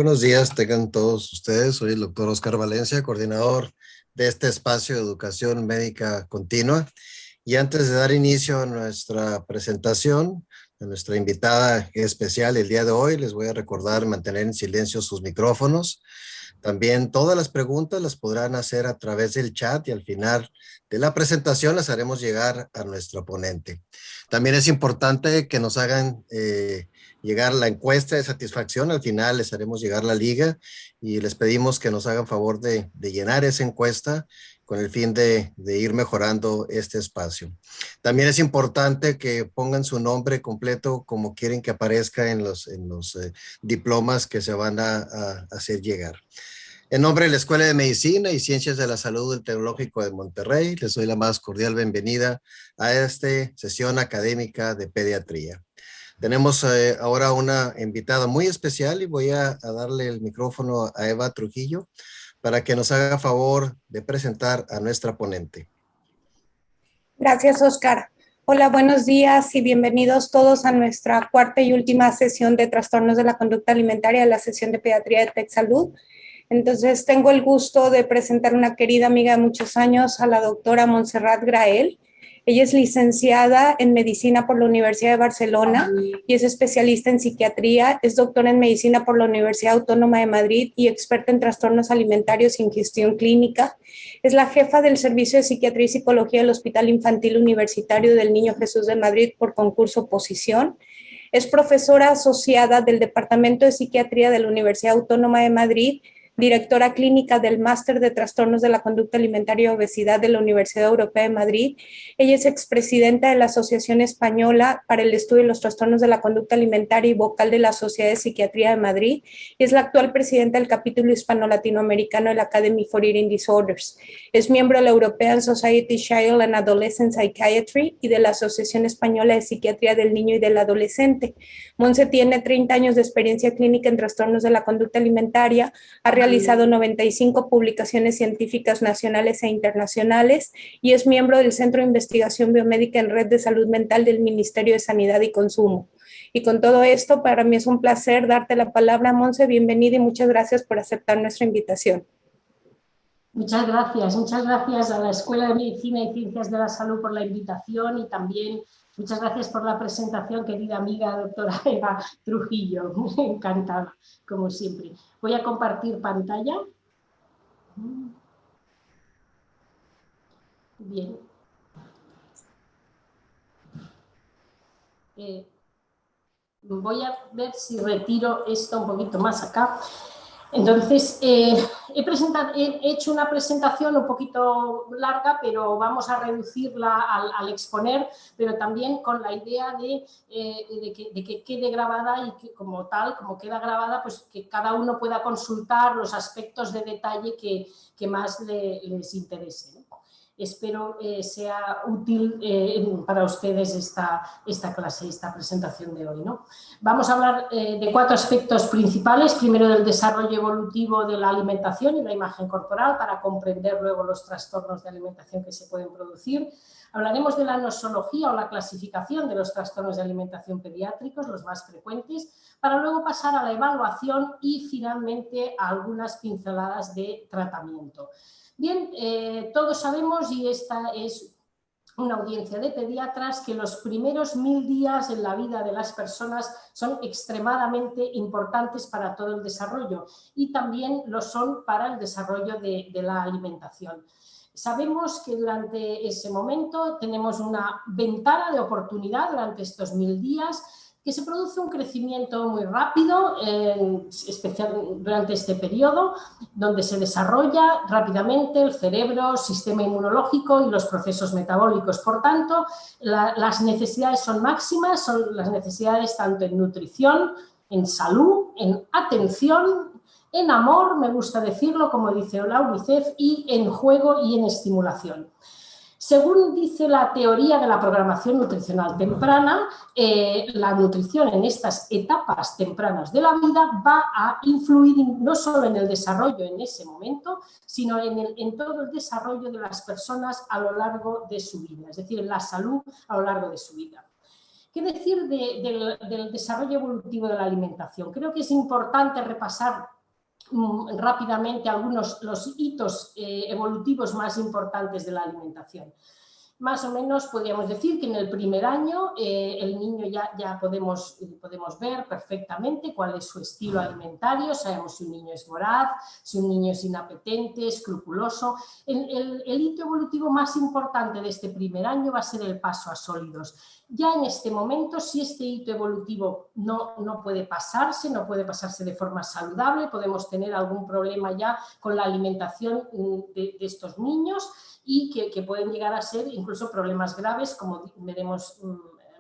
buenos días, tengan todos ustedes. Soy el doctor Oscar Valencia, coordinador de este espacio de educación médica continua. Y antes de dar inicio a nuestra presentación, a nuestra invitada especial el día de hoy, les voy a recordar mantener en silencio sus micrófonos. También todas las preguntas las podrán hacer a través del chat y al final de la presentación las haremos llegar a nuestro ponente. También es importante que nos hagan llegar la encuesta de satisfacción. Al final les haremos llegar la liga y les pedimos que nos hagan favor de llenar esa encuesta con el fin de ir mejorando este espacio. También es importante que pongan su nombre completo como quieren que aparezca en los diplomas que se van a hacer llegar. En nombre de la Escuela de Medicina y Ciencias de la Salud del Tecnológico de Monterrey, les doy la más cordial bienvenida a esta sesión académica de pediatría. Tenemos ahora una invitada muy especial y voy a darle el micrófono a Eva Trujillo para que nos haga favor de presentar a nuestra ponente. Gracias, Oscar. Hola, buenos días y bienvenidos todos a nuestra cuarta y última sesión de trastornos de la conducta alimentaria, la sesión de pediatría de TecSalud. Entonces, tengo el gusto de presentar a una querida amiga de muchos años, a la doctora Montserrat Grael. Ella es licenciada en Medicina por la Universidad de Barcelona y es especialista en psiquiatría, es doctora en Medicina por la Universidad Autónoma de Madrid y experta en trastornos alimentarios y en gestión clínica. Es la jefa del Servicio de Psiquiatría y Psicología del Hospital Infantil Universitario del Niño Jesús de Madrid por concurso oposición. Es profesora asociada del Departamento de Psiquiatría de la Universidad Autónoma de Madrid, directora clínica del Máster de Trastornos de la Conducta Alimentaria y Obesidad de la Universidad Europea de Madrid. Ella es expresidenta de la Asociación Española para el Estudio de los Trastornos de la Conducta Alimentaria y vocal de la Sociedad de Psiquiatría de Madrid y es la actual presidenta del capítulo hispano-latinoamericano de la Academy for Eating Disorders. Es miembro de la European Society Child and Adolescent Psychiatry y de la Asociación Española de Psiquiatría del Niño y del Adolescente. Monse tiene 30 años de experiencia clínica en trastornos de la conducta alimentaria, ha realizado 95 publicaciones científicas nacionales e internacionales y es miembro del Centro de Investigación Biomédica en Red de Salud Mental del Ministerio de Sanidad y Consumo. Y con todo esto, para mí es un placer darte la palabra, Monse. Bienvenida y muchas gracias por aceptar nuestra invitación. Muchas gracias a la Escuela de Medicina y Ciencias de la Salud por la invitación y también muchas gracias por la presentación, querida amiga doctora Eva Trujillo. Encantada, como siempre. Voy a compartir pantalla. Bien. Voy a ver si retiro esto un poquito más acá. Entonces, he hecho una presentación un poquito larga, pero vamos a reducirla al exponer, pero también con la idea de que quede grabada y que como tal, como queda grabada, pues que cada uno pueda consultar los aspectos de detalle que más les interese, ¿no? Espero sea útil para ustedes esta clase, esta presentación de hoy, ¿no? Vamos a hablar de 4 aspectos principales. Primero, del desarrollo evolutivo de la alimentación y la imagen corporal para comprender luego los trastornos de alimentación que se pueden producir. Hablaremos de la nosología o la clasificación de los trastornos de alimentación pediátricos, los más frecuentes, para luego pasar a la evaluación y finalmente a algunas pinceladas de tratamiento. Bien, todos sabemos, y esta es una audiencia de pediatras, que los primeros 1000 días en la vida de las personas son extremadamente importantes para todo el desarrollo y también lo son para el desarrollo de la alimentación. Sabemos que durante ese momento tenemos una ventana de oportunidad durante estos 1000 días, que se produce un crecimiento muy rápido, especialmente durante este periodo, donde se desarrolla rápidamente el cerebro, el sistema inmunológico y los procesos metabólicos. Por tanto, las necesidades son máximas, son las necesidades tanto en nutrición, en salud, en atención, en amor, me gusta decirlo, como dice la UNICEF, y en juego y en estimulación. Según dice la teoría de la programación nutricional temprana, la nutrición en estas etapas tempranas de la vida va a influir no solo en el desarrollo en ese momento, sino en todo el desarrollo de las personas a lo largo de su vida, es decir, en la salud a lo largo de su vida. ¿Qué decir del desarrollo evolutivo de la alimentación? Creo que es importante repasar rápidamente los hitos evolutivos más importantes de la alimentación. Más o menos podríamos decir que en el primer año el niño ya podemos ver perfectamente cuál es su estilo alimentario, sabemos si un niño es voraz, si un niño es inapetente, escrupuloso. El hito evolutivo más importante de este primer año va a ser el paso a sólidos. Ya en este momento, si este hito evolutivo no puede pasarse de forma saludable, podemos tener algún problema ya con la alimentación de estos niños, y que pueden llegar a ser incluso problemas graves, como veremos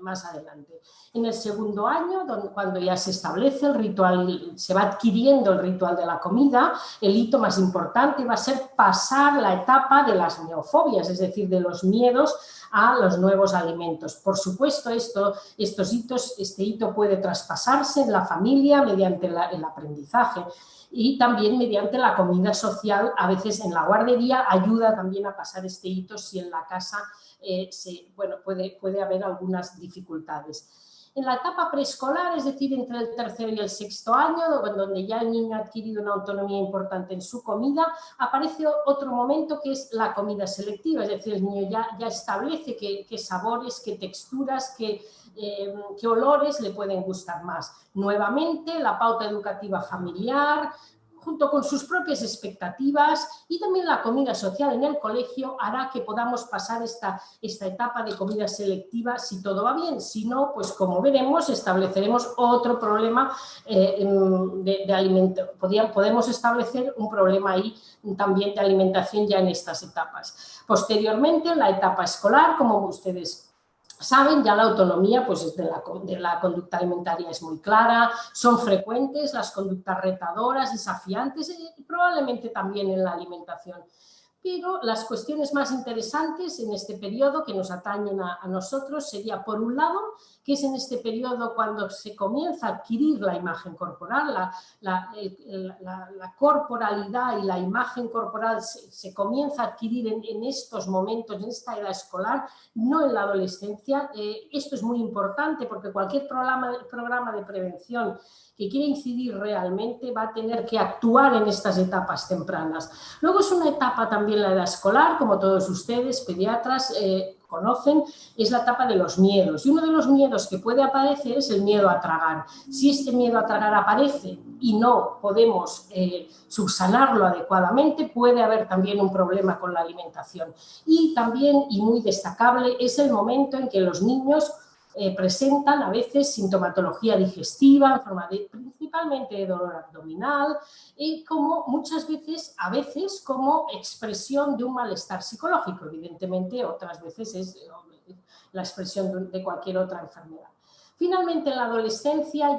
más adelante. En el segundo año, cuando ya se establece el ritual, se va adquiriendo el ritual de la comida, el hito más importante va a ser pasar la etapa de las neofobias, es decir, de los miedos a los nuevos alimentos. Por supuesto, este hito puede traspasarse en la familia mediante el aprendizaje, y también mediante la comida social, a veces en la guardería, ayuda también a pasar este hito si en la casa puede haber algunas dificultades. En la etapa preescolar, es decir, entre el tercero y el sexto año, donde ya el niño ha adquirido una autonomía importante en su comida, aparece otro momento que es la comida selectiva, es decir, el niño ya establece qué sabores, qué texturas, qué olores le pueden gustar más. Nuevamente, la pauta educativa familiar, junto con sus propias expectativas, y también la comida social en el colegio, hará que podamos pasar esta etapa de comida selectiva si todo va bien. Si no, pues como veremos, estableceremos otro problema de alimentación. Podemos establecer un problema ahí también de alimentación ya en estas etapas. Posteriormente, en la etapa escolar, como ustedes saben, ya la autonomía pues, de la conducta alimentaria es muy clara, son frecuentes las conductas retadoras, desafiantes, y probablemente también en la alimentación. Pero las cuestiones más interesantes en este periodo que nos atañen a nosotros sería, por un lado, que es en este periodo cuando se comienza a adquirir la imagen corporal, la corporalidad y la imagen corporal se comienza a adquirir en estos momentos, en esta edad escolar, no en la adolescencia. Esto es muy importante porque cualquier programa de prevención que quiere incidir realmente va a tener que actuar en estas etapas tempranas. Luego es una etapa también la edad escolar, como todos ustedes, pediatras, conocen, es la etapa de los miedos. Y uno de los miedos que puede aparecer es el miedo a tragar. Si este miedo a tragar aparece y no podemos subsanarlo adecuadamente, puede haber también un problema con la alimentación. Y también, y muy destacable, es el momento en que los niños presentan a veces sintomatología digestiva en forma principalmente de dolor abdominal, y como muchas veces, a veces como expresión de un malestar psicológico. Evidentemente, otras veces es la expresión de cualquier otra enfermedad. Finalmente, en la adolescencia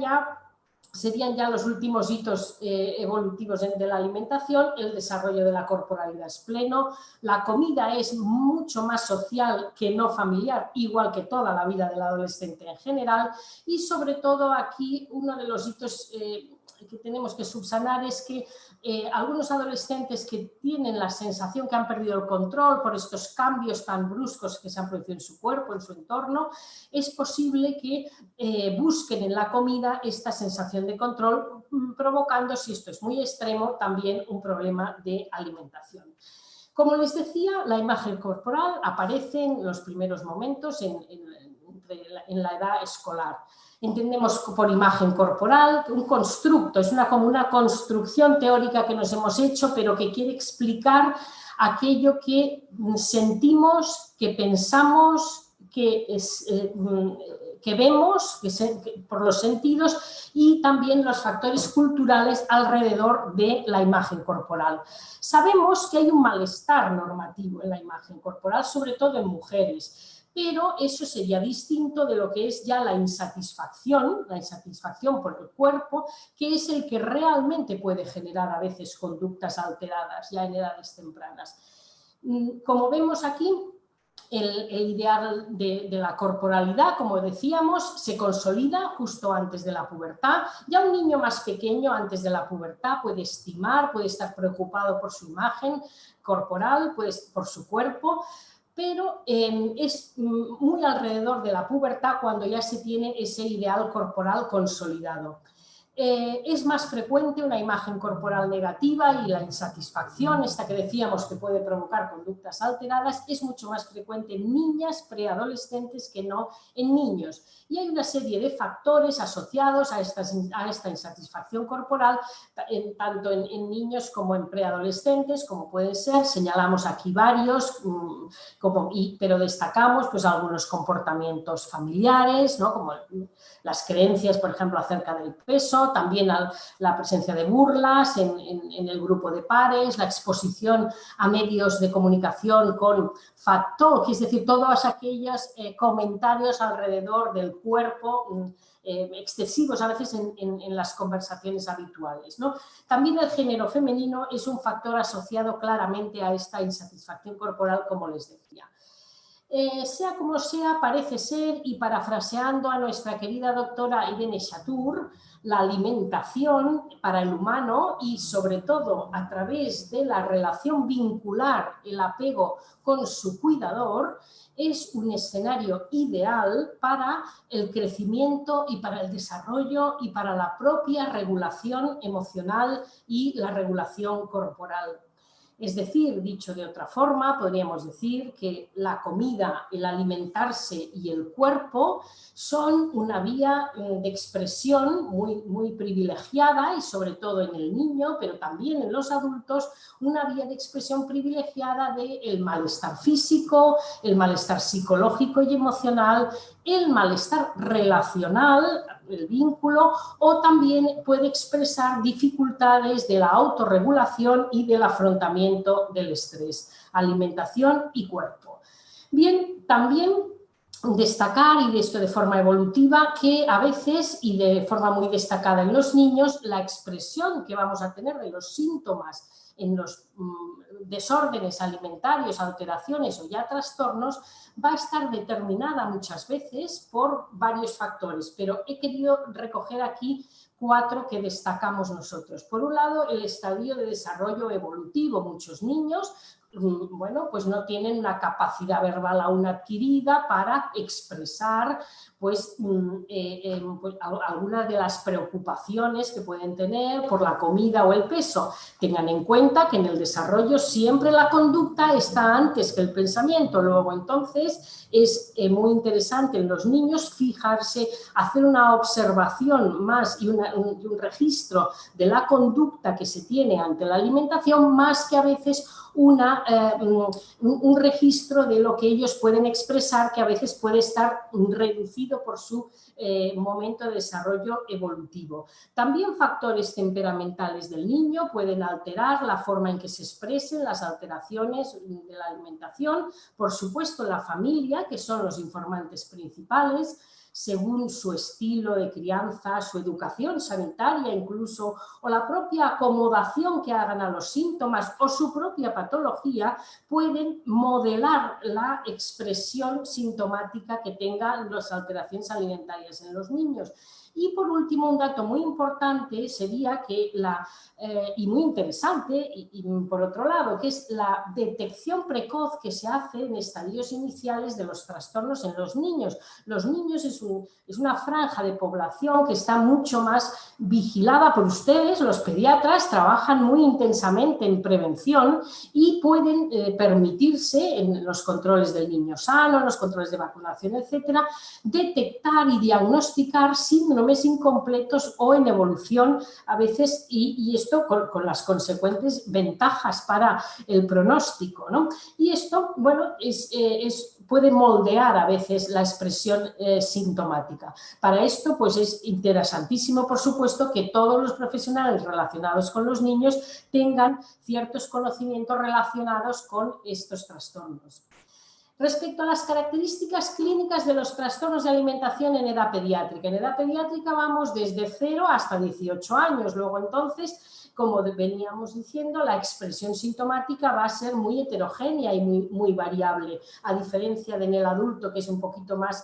serían ya los últimos hitos evolutivos de la alimentación. El desarrollo de la corporalidad es pleno, la comida es mucho más social que no familiar, igual que toda la vida del adolescente en general, y sobre todo aquí uno de los hitos que tenemos que subsanar es que algunos adolescentes que tienen la sensación que han perdido el control por estos cambios tan bruscos que se han producido en su cuerpo, en su entorno, es posible que busquen en la comida esta sensación de control, provocando, si esto es muy extremo, también un problema de alimentación. Como les decía, la imagen corporal aparece en los primeros momentos en la edad escolar. Entendemos por imagen corporal un constructo, es como una construcción teórica que nos hemos hecho, pero que quiere explicar aquello que sentimos, que pensamos, que vemos por los sentidos, y también los factores culturales alrededor de la imagen corporal. Sabemos que hay un malestar normativo en la imagen corporal, sobre todo en mujeres, pero eso sería distinto de lo que es ya la insatisfacción por el cuerpo, que es el que realmente puede generar a veces conductas alteradas ya en edades tempranas. Como vemos aquí, el ideal de la corporalidad, como decíamos, se consolida justo antes de la pubertad. Ya un niño más pequeño antes de la pubertad puede estimar, puede estar preocupado por su imagen corporal, pues por su cuerpo, pero es muy alrededor de la pubertad cuando ya se tiene ese ideal corporal consolidado. Es más frecuente una imagen corporal negativa y la insatisfacción, esta que decíamos que puede provocar conductas alteradas, es mucho más frecuente en niñas preadolescentes que no en niños. Y hay una serie de factores asociados a esta insatisfacción corporal, tanto en niños como en preadolescentes, como pueden ser, señalamos aquí varios, pero destacamos pues, algunos comportamientos familiares, ¿no? Como las creencias, por ejemplo, acerca del peso, también la presencia de burlas en el grupo de pares, la exposición a medios de comunicación con fat talk, es decir, todos aquellos comentarios alrededor del cuerpo excesivos a veces en las conversaciones habituales, ¿no? También el género femenino es un factor asociado claramente a esta insatisfacción corporal, como les decía. Sea como sea, parece ser, y parafraseando a nuestra querida doctora Irene Chatour, la alimentación para el humano y sobre todo a través de la relación vincular, el apego con su cuidador, es un escenario ideal para el crecimiento y para el desarrollo y para la propia regulación emocional y la regulación corporal. Es decir, dicho de otra forma, podríamos decir que la comida, el alimentarse y el cuerpo son una vía de expresión muy privilegiada y sobre todo en el niño, pero también en los adultos, una vía de expresión privilegiada del malestar físico, el malestar psicológico y emocional, el malestar relacional, el vínculo, o también puede expresar dificultades de la autorregulación y del afrontamiento del estrés, alimentación y cuerpo. Bien, también destacar, y de esto de forma evolutiva, que a veces, y de forma muy destacada en los niños, la expresión que vamos a tener de los síntomas en los desórdenes alimentarios, alteraciones o ya trastornos, va a estar determinada muchas veces por varios factores, pero he querido recoger aquí 4 que destacamos nosotros. Por un lado, el estadio de desarrollo evolutivo. Muchos niños, bueno, pues no tienen una capacidad verbal aún adquirida para expresar pues algunas de las preocupaciones que pueden tener por la comida o el peso. Tengan en cuenta que en el desarrollo siempre la conducta está antes que el pensamiento. Luego, entonces, es muy interesante en los niños fijarse, hacer una observación más y un registro de la conducta que se tiene ante la alimentación, más que a veces un registro de lo que ellos pueden expresar, que a veces puede estar reducido por su momento de desarrollo evolutivo. También factores temperamentales del niño pueden alterar la forma en que se expresen las alteraciones de la alimentación. Por supuesto, la familia, que son los informantes principales, según su estilo de crianza, su educación sanitaria incluso, o la propia acomodación que hagan a los síntomas o su propia patología, pueden modelar la expresión sintomática que tengan las alteraciones alimentarias en los niños. Y por último, un dato muy importante sería que y muy interesante, y por otro lado, que es la detección precoz que se hace en estadios iniciales de los trastornos en los niños. Los niños es una franja de población que está mucho más vigilada por ustedes. Los pediatras trabajan muy intensamente en prevención y pueden permitirse en los controles del niño sano, en los controles de vacunación, etcétera, detectar y diagnosticar síndromes incompletos o en evolución a veces, y esto con las consecuentes ventajas para el pronóstico, ¿no? Y esto, bueno, puede moldear a veces la expresión sintomática. Para esto, pues es interesantísimo, por supuesto, que todos los profesionales relacionados con los niños tengan ciertos conocimientos relacionados con estos trastornos. Respecto a las características clínicas de los trastornos de alimentación en edad pediátrica. En edad pediátrica vamos desde 0 hasta 18 años. Luego, entonces, como veníamos diciendo, la expresión sintomática va a ser muy heterogénea y muy variable, a diferencia de en el adulto, que es un poquito más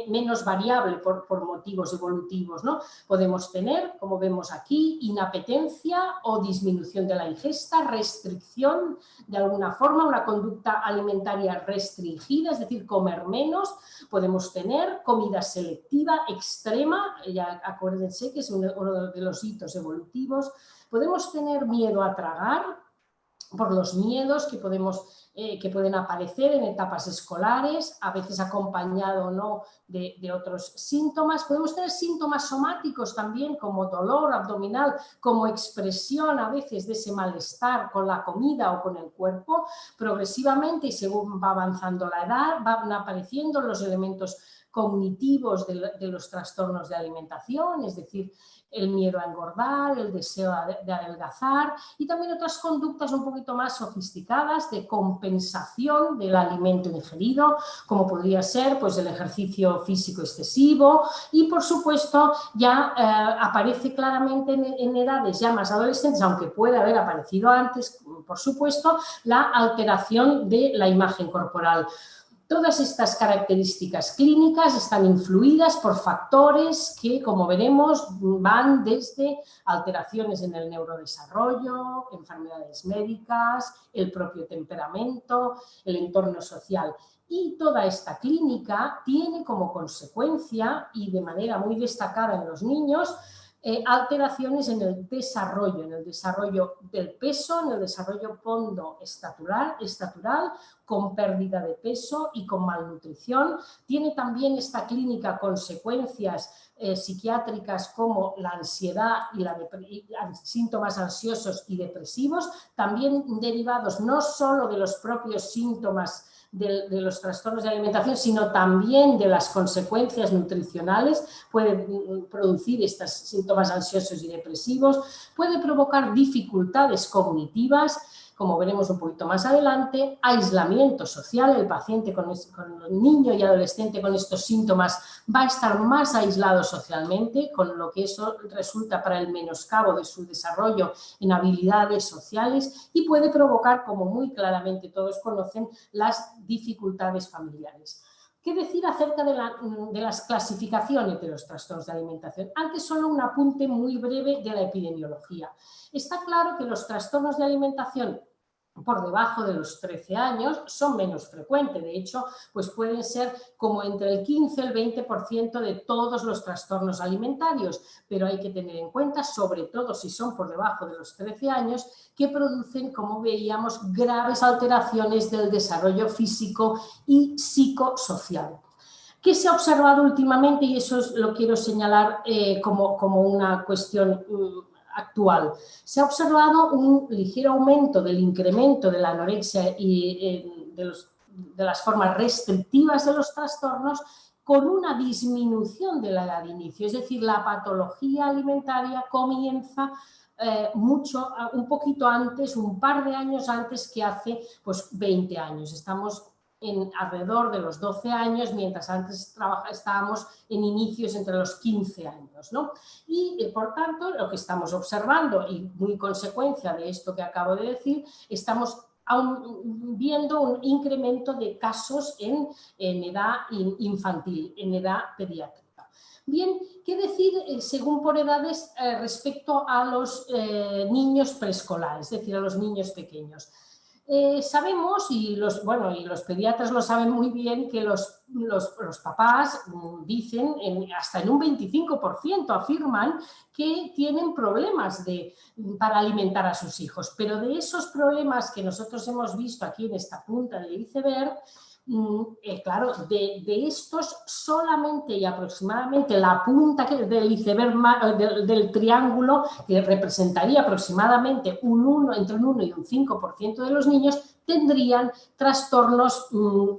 menos variable por motivos evolutivos, ¿no? Podemos tener, como vemos aquí, inapetencia o disminución de la ingesta, restricción de alguna forma, una conducta alimentaria restringida, es decir, comer menos. Podemos tener comida selectiva extrema, ya acuérdense que es uno de los hitos evolutivos. Podemos tener miedo a tragar, por los miedos que pueden aparecer en etapas escolares, a veces acompañado o no de otros síntomas. Podemos tener síntomas somáticos también, como dolor abdominal, como expresión a veces de ese malestar con la comida o con el cuerpo. Progresivamente y según va avanzando la edad, van apareciendo los elementos cognitivos de los trastornos de alimentación, es decir, el miedo a engordar, el deseo de adelgazar y también otras conductas un poquito más sofisticadas de compensación del alimento ingerido, como podría ser pues, el ejercicio físico excesivo y, por supuesto, ya aparece claramente en edades ya más adolescentes, aunque puede haber aparecido antes, por supuesto, la alteración de la imagen corporal. Todas estas características clínicas están influidas por factores que, como veremos, van desde alteraciones en el neurodesarrollo, enfermedades médicas, el propio temperamento, el entorno social. Y toda esta clínica tiene como consecuencia, y de manera muy destacada en los niños, alteraciones en el desarrollo del peso, en el desarrollo pondoestatural, con pérdida de peso y con malnutrición. Tiene también esta clínica consecuencias psiquiátricas como la ansiedad y síntomas ansiosos y depresivos, también derivados no solo de los propios síntomas de los trastornos de alimentación, sino también de las consecuencias nutricionales. Puede producir estos síntomas ansiosos y depresivos, puede provocar dificultades cognitivas, como veremos un poquito más adelante, aislamiento social. El paciente con el niño y adolescente con estos síntomas va a estar más aislado socialmente, con lo que eso resulta para el menoscabo de su desarrollo en habilidades sociales y puede provocar, como muy claramente todos conocen, las dificultades familiares. ¿Qué decir acerca de las clasificaciones de los trastornos de alimentación? Antes solo un apunte muy breve de la epidemiología. Está claro que los trastornos de alimentación por debajo de los 13 años son menos frecuentes. De hecho, pues pueden ser como entre el 15 y el 20% de todos los trastornos alimentarios, pero hay que tener en cuenta, sobre todo si son por debajo de los 13 años, que producen, como veíamos, graves alteraciones del desarrollo físico y psicosocial. ¿Qué se ha observado últimamente? Y eso lo quiero señalar como una cuestión actual. Se ha observado un ligero aumento del incremento de la anorexia y de las formas restrictivas de los trastornos con una disminución de la edad de inicio. Es decir, la patología alimentaria comienza un poquito antes, un par de años antes que hace pues, 20 años. Estamos alrededor de los 12 años, mientras antes estábamos en inicios entre los 15 años, ¿no? Y, por tanto, lo que estamos observando, y muy consecuencia de esto que acabo de decir, estamos viendo un incremento de casos en edad infantil, en edad pediátrica. Bien, ¿qué decir según por edades respecto a los niños preescolares, es decir, a los niños pequeños? Sabemos, y los pediatras lo saben muy bien, que los papás dicen, hasta en un 25% afirman que tienen problemas para alimentar a sus hijos. Pero de esos problemas que nosotros hemos visto aquí en esta punta del iceberg, claro, de estos solamente y aproximadamente la punta del iceberg del triángulo, que representaría aproximadamente entre un 1 y un 5% de los niños, tendrían trastornos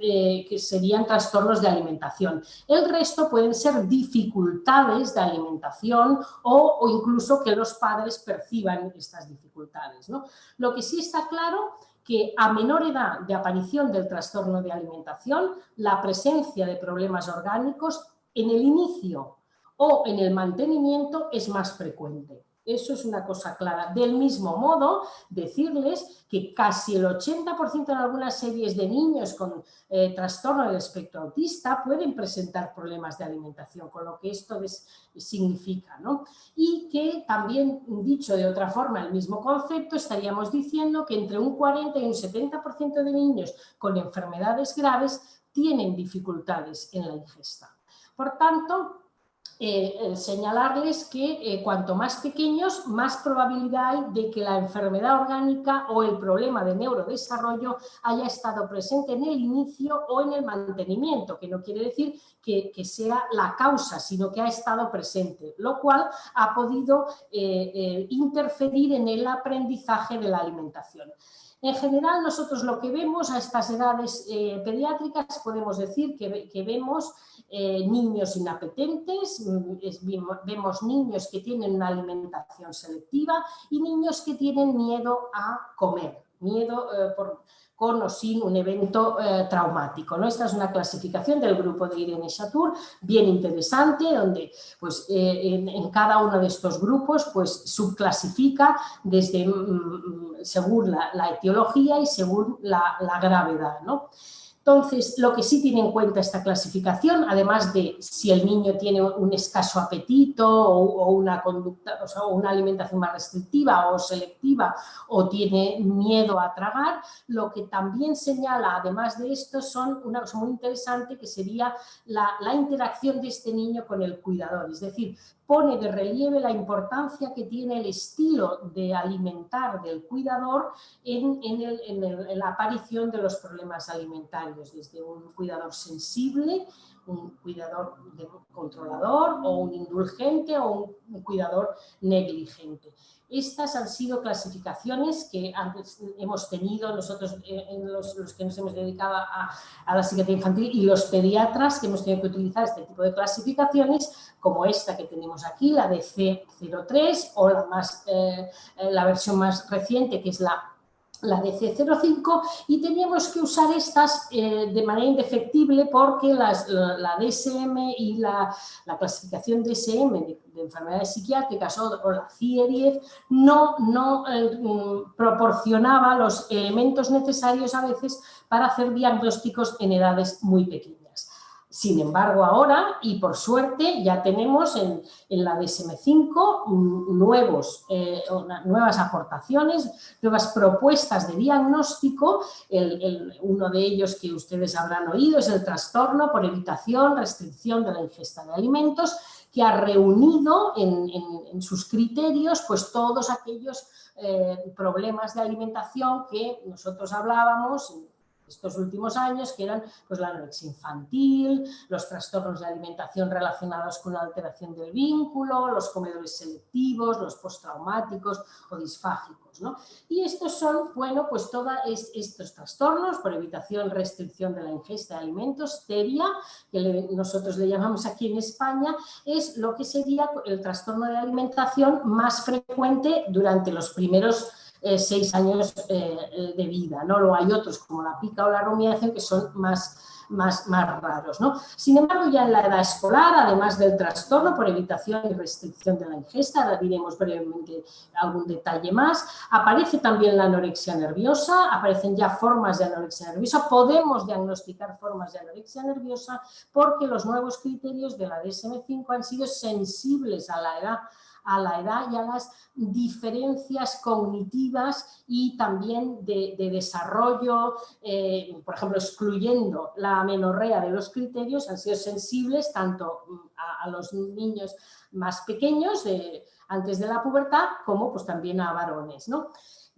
que serían trastornos de alimentación. El resto pueden ser dificultades de alimentación o incluso que los padres perciban estas dificultades, ¿no? Lo que sí está claro que a menor edad de aparición del trastorno de alimentación, la presencia de problemas orgánicos en el inicio o en el mantenimiento es más frecuente. Eso es una cosa clara. Del mismo modo, decirles que casi el 80% en algunas series de niños con trastorno del espectro autista pueden presentar problemas de alimentación, con lo que esto significa, ¿no? Y que también, dicho de otra forma, el mismo concepto, estaríamos diciendo que entre un 40 y un 70% de niños con enfermedades graves tienen dificultades en la ingesta. Por tanto, señalarles que cuanto más pequeños, más probabilidad hay de que la enfermedad orgánica o el problema de neurodesarrollo haya estado presente en el inicio o en el mantenimiento, que no quiere decir que sea la causa, sino que ha estado presente, lo cual ha podido interferir en el aprendizaje de la alimentación. En general, nosotros lo que vemos a estas edades pediátricas, podemos decir que vemos niños inapetentes, vemos niños que tienen una alimentación selectiva y niños que tienen miedo a comer, miedo con o sin un evento traumático, ¿no? Esta es una clasificación del grupo de Irene Chatour, bien interesante, donde pues, en cada uno de estos grupos pues, subclasifica desde, según la etiología y según la gravedad, ¿no? Entonces, lo que sí tiene en cuenta esta clasificación, además de si el niño tiene un escaso apetito o una conducta, o sea, una alimentación más restrictiva o selectiva o tiene miedo a tragar, lo que también señala, además de esto, son una cosa muy interesante que sería la interacción de este niño con el cuidador, es decir, pone de relieve la importancia que tiene el estilo de alimentar del cuidador en la aparición de los problemas alimentarios, desde un cuidador sensible, un cuidador controlador o un indulgente o un cuidador negligente. Estas han sido clasificaciones que antes hemos tenido nosotros, los que nos hemos dedicado a la psiquiatría infantil y los pediatras que hemos tenido que utilizar este tipo de clasificaciones, como esta que tenemos aquí, la de C03 o la versión más reciente que es la de C05, y teníamos que usar estas de manera indefectible porque la DSM y la clasificación DSM de enfermedades psiquiátricas o la CIE-10 no proporcionaba los elementos necesarios a veces para hacer diagnósticos en edades muy pequeñas. Sin embargo, ahora, y por suerte, ya tenemos en la DSM-5 nuevas aportaciones, nuevas propuestas de diagnóstico. Uno de ellos que ustedes habrán oído es el trastorno por evitación, restricción de la ingesta de alimentos, que ha reunido en sus criterios pues, todos aquellos problemas de alimentación que nosotros hablábamos estos últimos años, que eran pues, la anorexia infantil, los trastornos de alimentación relacionados con la alteración del vínculo, los comedores selectivos, los postraumáticos o disfágicos, ¿no? Y estos son, bueno, pues todos estos trastornos por evitación, restricción de la ingesta de alimentos, TERIA, que nosotros le llamamos aquí en España, es lo que sería el trastorno de alimentación más frecuente durante los primeros 6 años de vida, ¿no? Luego hay otros como la pica o la rumiación que son más raros, ¿no? Sin embargo, ya en la edad escolar, además del trastorno por evitación y restricción de la ingesta, ahora diremos brevemente algún detalle más, aparece también la anorexia nerviosa, aparecen ya formas de anorexia nerviosa, podemos diagnosticar formas de anorexia nerviosa porque los nuevos criterios de la DSM-5 han sido sensibles a la edad y a las diferencias cognitivas y también de desarrollo, por ejemplo, excluyendo la amenorrea de los criterios, han sido sensibles tanto a los niños más pequeños, antes de la pubertad, como pues, también a varones, ¿no?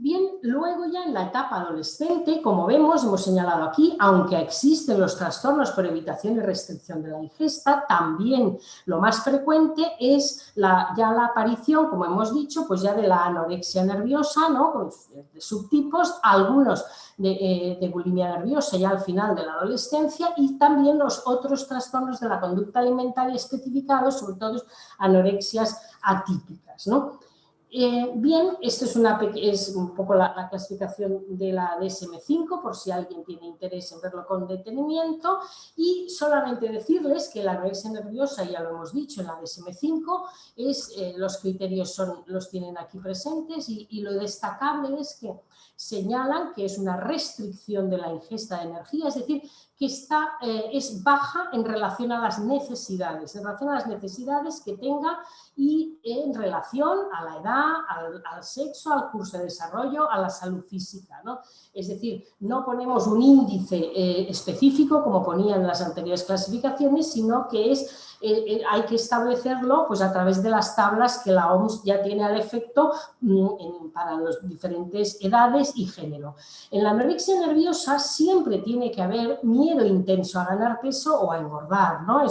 Bien, luego ya en la etapa adolescente, como vemos, hemos señalado aquí, aunque existen los trastornos por evitación y restricción de la ingesta, también lo más frecuente es ya la aparición, como hemos dicho, pues ya de la anorexia nerviosa, ¿no? Con subtipos, algunos de bulimia nerviosa ya al final de la adolescencia y también los otros trastornos de la conducta alimentaria especificados, sobre todo anorexias atípicas, ¿no? Bien, esto es un poco la clasificación de la DSM-5, por si alguien tiene interés en verlo con detenimiento, y solamente decirles que la anorexia nerviosa, ya lo hemos dicho en la DSM-5, los criterios los tienen aquí presentes, y lo destacable es que señalan que es una restricción de la ingesta de energía, es decir, que es baja en relación a las necesidades, que tenga y en relación a la edad, al sexo, al curso de desarrollo, a la salud física, ¿no? Es decir, no ponemos un índice específico como ponían las anteriores clasificaciones, sino que hay que establecerlo pues, a través de las tablas que la OMS ya tiene al efecto para las diferentes edades y género. En la anorexia nerviosa siempre tiene que haber miedo intenso a ganar peso o a engordar, ¿no?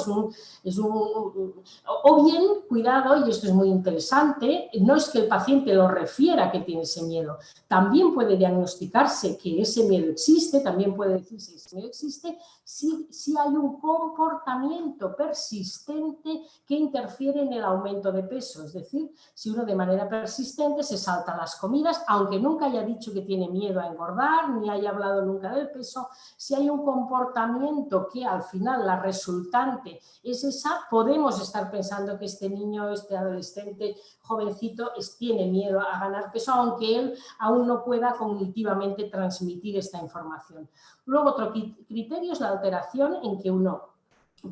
O bien, cuidado, y esto es muy interesante, no es que el paciente lo refiera que tiene ese miedo, también puede diagnosticarse que ese miedo existe, también puede decirse que ese miedo existe, si hay un comportamiento persistente que interfiere en el aumento de peso, es decir, si uno de manera persistente se salta las comidas, aunque nunca haya dicho que tiene miedo a engordar, ni haya hablado nunca del peso, si hay un comportamiento que al final la resultante es esa, podemos estar pensando que este niño, este adolescente, jovencito, tiene miedo a ganar peso, aunque él aún no pueda cognitivamente transmitir esta información. Luego, otro criterio es la alteración en que uno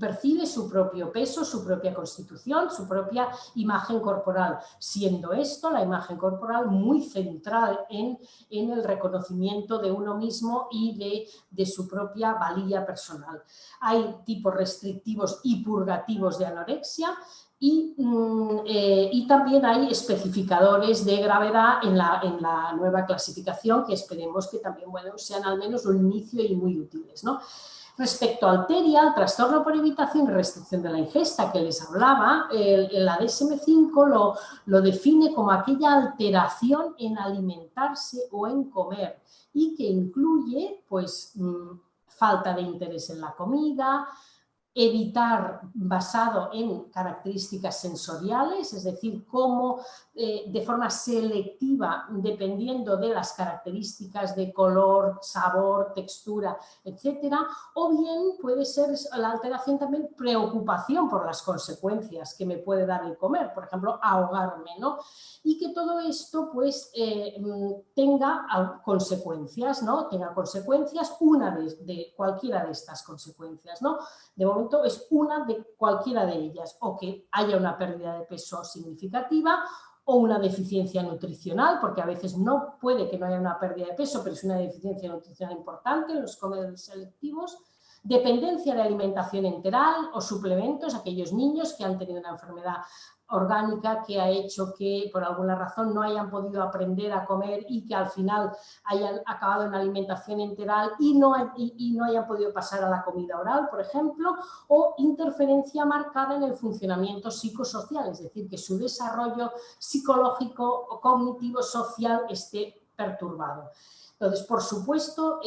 percibe su propio peso, su propia constitución, su propia imagen corporal, siendo esto, la imagen corporal, muy central en el reconocimiento de uno mismo y de su propia valía personal. Hay tipos restrictivos y purgativos de anorexia, y también hay especificadores de gravedad en la nueva clasificación, que esperemos que también sean al menos un inicio y muy útiles, ¿no? Respecto al TERIA, el trastorno por evitación y restricción de la ingesta que les hablaba, la DSM-5 lo define como aquella alteración en alimentarse o en comer, y que incluye pues, falta de interés en la comida, evitar basado en características sensoriales, es decir, cómo de forma selectiva, dependiendo de las características de color, sabor, textura, etcétera, o bien puede ser la alteración también preocupación por las consecuencias que me puede dar el comer, por ejemplo, ahogarme, ¿no? Y que todo esto pues tenga consecuencias, ¿no? Tenga consecuencias, una de cualquiera de estas consecuencias, ¿no? De momento es una de cualquiera de ellas, o que haya una pérdida de peso significativa o una deficiencia nutricional, porque a veces no puede que no haya una pérdida de peso, pero es una deficiencia nutricional importante en los comedores selectivos, dependencia de alimentación enteral o suplementos, aquellos niños que han tenido una enfermedad orgánica que ha hecho que por alguna razón no hayan podido aprender a comer y que al final hayan acabado en alimentación enteral y no hayan podido pasar a la comida oral, por ejemplo, o interferencia marcada en el funcionamiento psicosocial, es decir, que su desarrollo psicológico o cognitivo social esté perturbado. Entonces, por supuesto,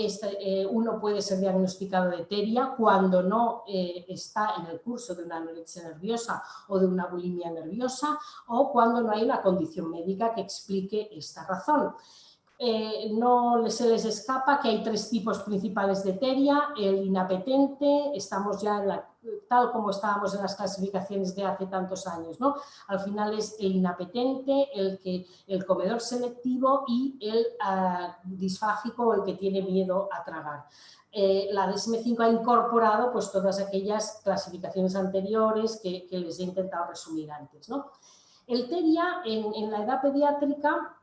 uno puede ser diagnosticado de TERIA cuando no está en el curso de una anorexia nerviosa o de una bulimia nerviosa, o cuando no hay una condición médica que explique esta razón. No se les escapa que hay tres tipos principales de TERIA: el inapetente, estamos ya tal como estábamos en las clasificaciones de hace tantos años, ¿no? Al final es el inapetente, el comedor selectivo y el disfágico, o el que tiene miedo a tragar. La DSM-5 ha incorporado pues, todas aquellas clasificaciones anteriores que les he intentado resumir antes, ¿no? El TERIA en la edad pediátrica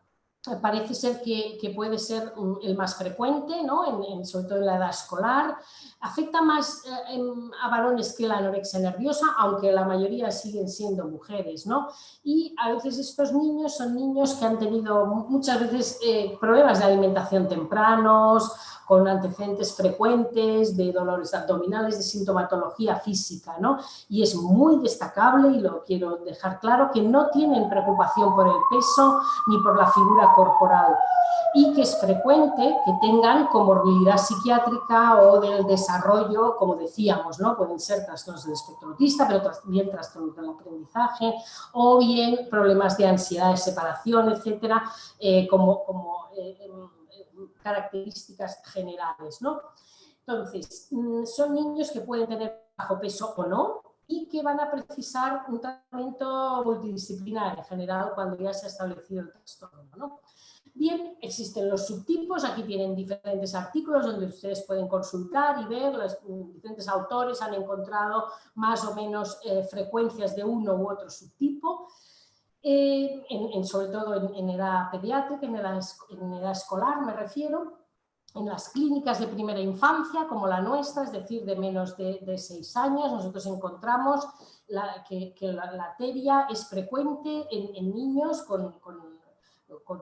parece ser que puede ser el más frecuente, ¿no? Sobre todo en la edad escolar. Afecta más a varones que la anorexia nerviosa, aunque la mayoría siguen siendo mujeres, ¿no? Y a veces estos niños son niños que han tenido muchas veces problemas de alimentación tempranos, con antecedentes frecuentes de dolores abdominales, de sintomatología física, ¿no? Y es muy destacable, y lo quiero dejar claro, que no tienen preocupación por el peso ni por la figura corporal, y que es frecuente que tengan comorbilidad psiquiátrica o del desarrollo, como decíamos, ¿no? Pueden ser trastornos del espectro autista, pero también trastornos del aprendizaje, o bien problemas de ansiedad de separación, etcétera, como características generales, ¿no? Entonces, son niños que pueden tener bajo peso o no, y que van a precisar un tratamiento multidisciplinar en general cuando ya se ha establecido el trastorno, ¿no? Bien, existen los subtipos, aquí tienen diferentes artículos donde ustedes pueden consultar y ver, los diferentes autores han encontrado más o menos frecuencias de uno u otro subtipo, sobre todo en edad pediátrica, en edad escolar me refiero. En las clínicas de primera infancia, como la nuestra, es decir, de menos de 6 años, nosotros encontramos que la teria es frecuente en niños con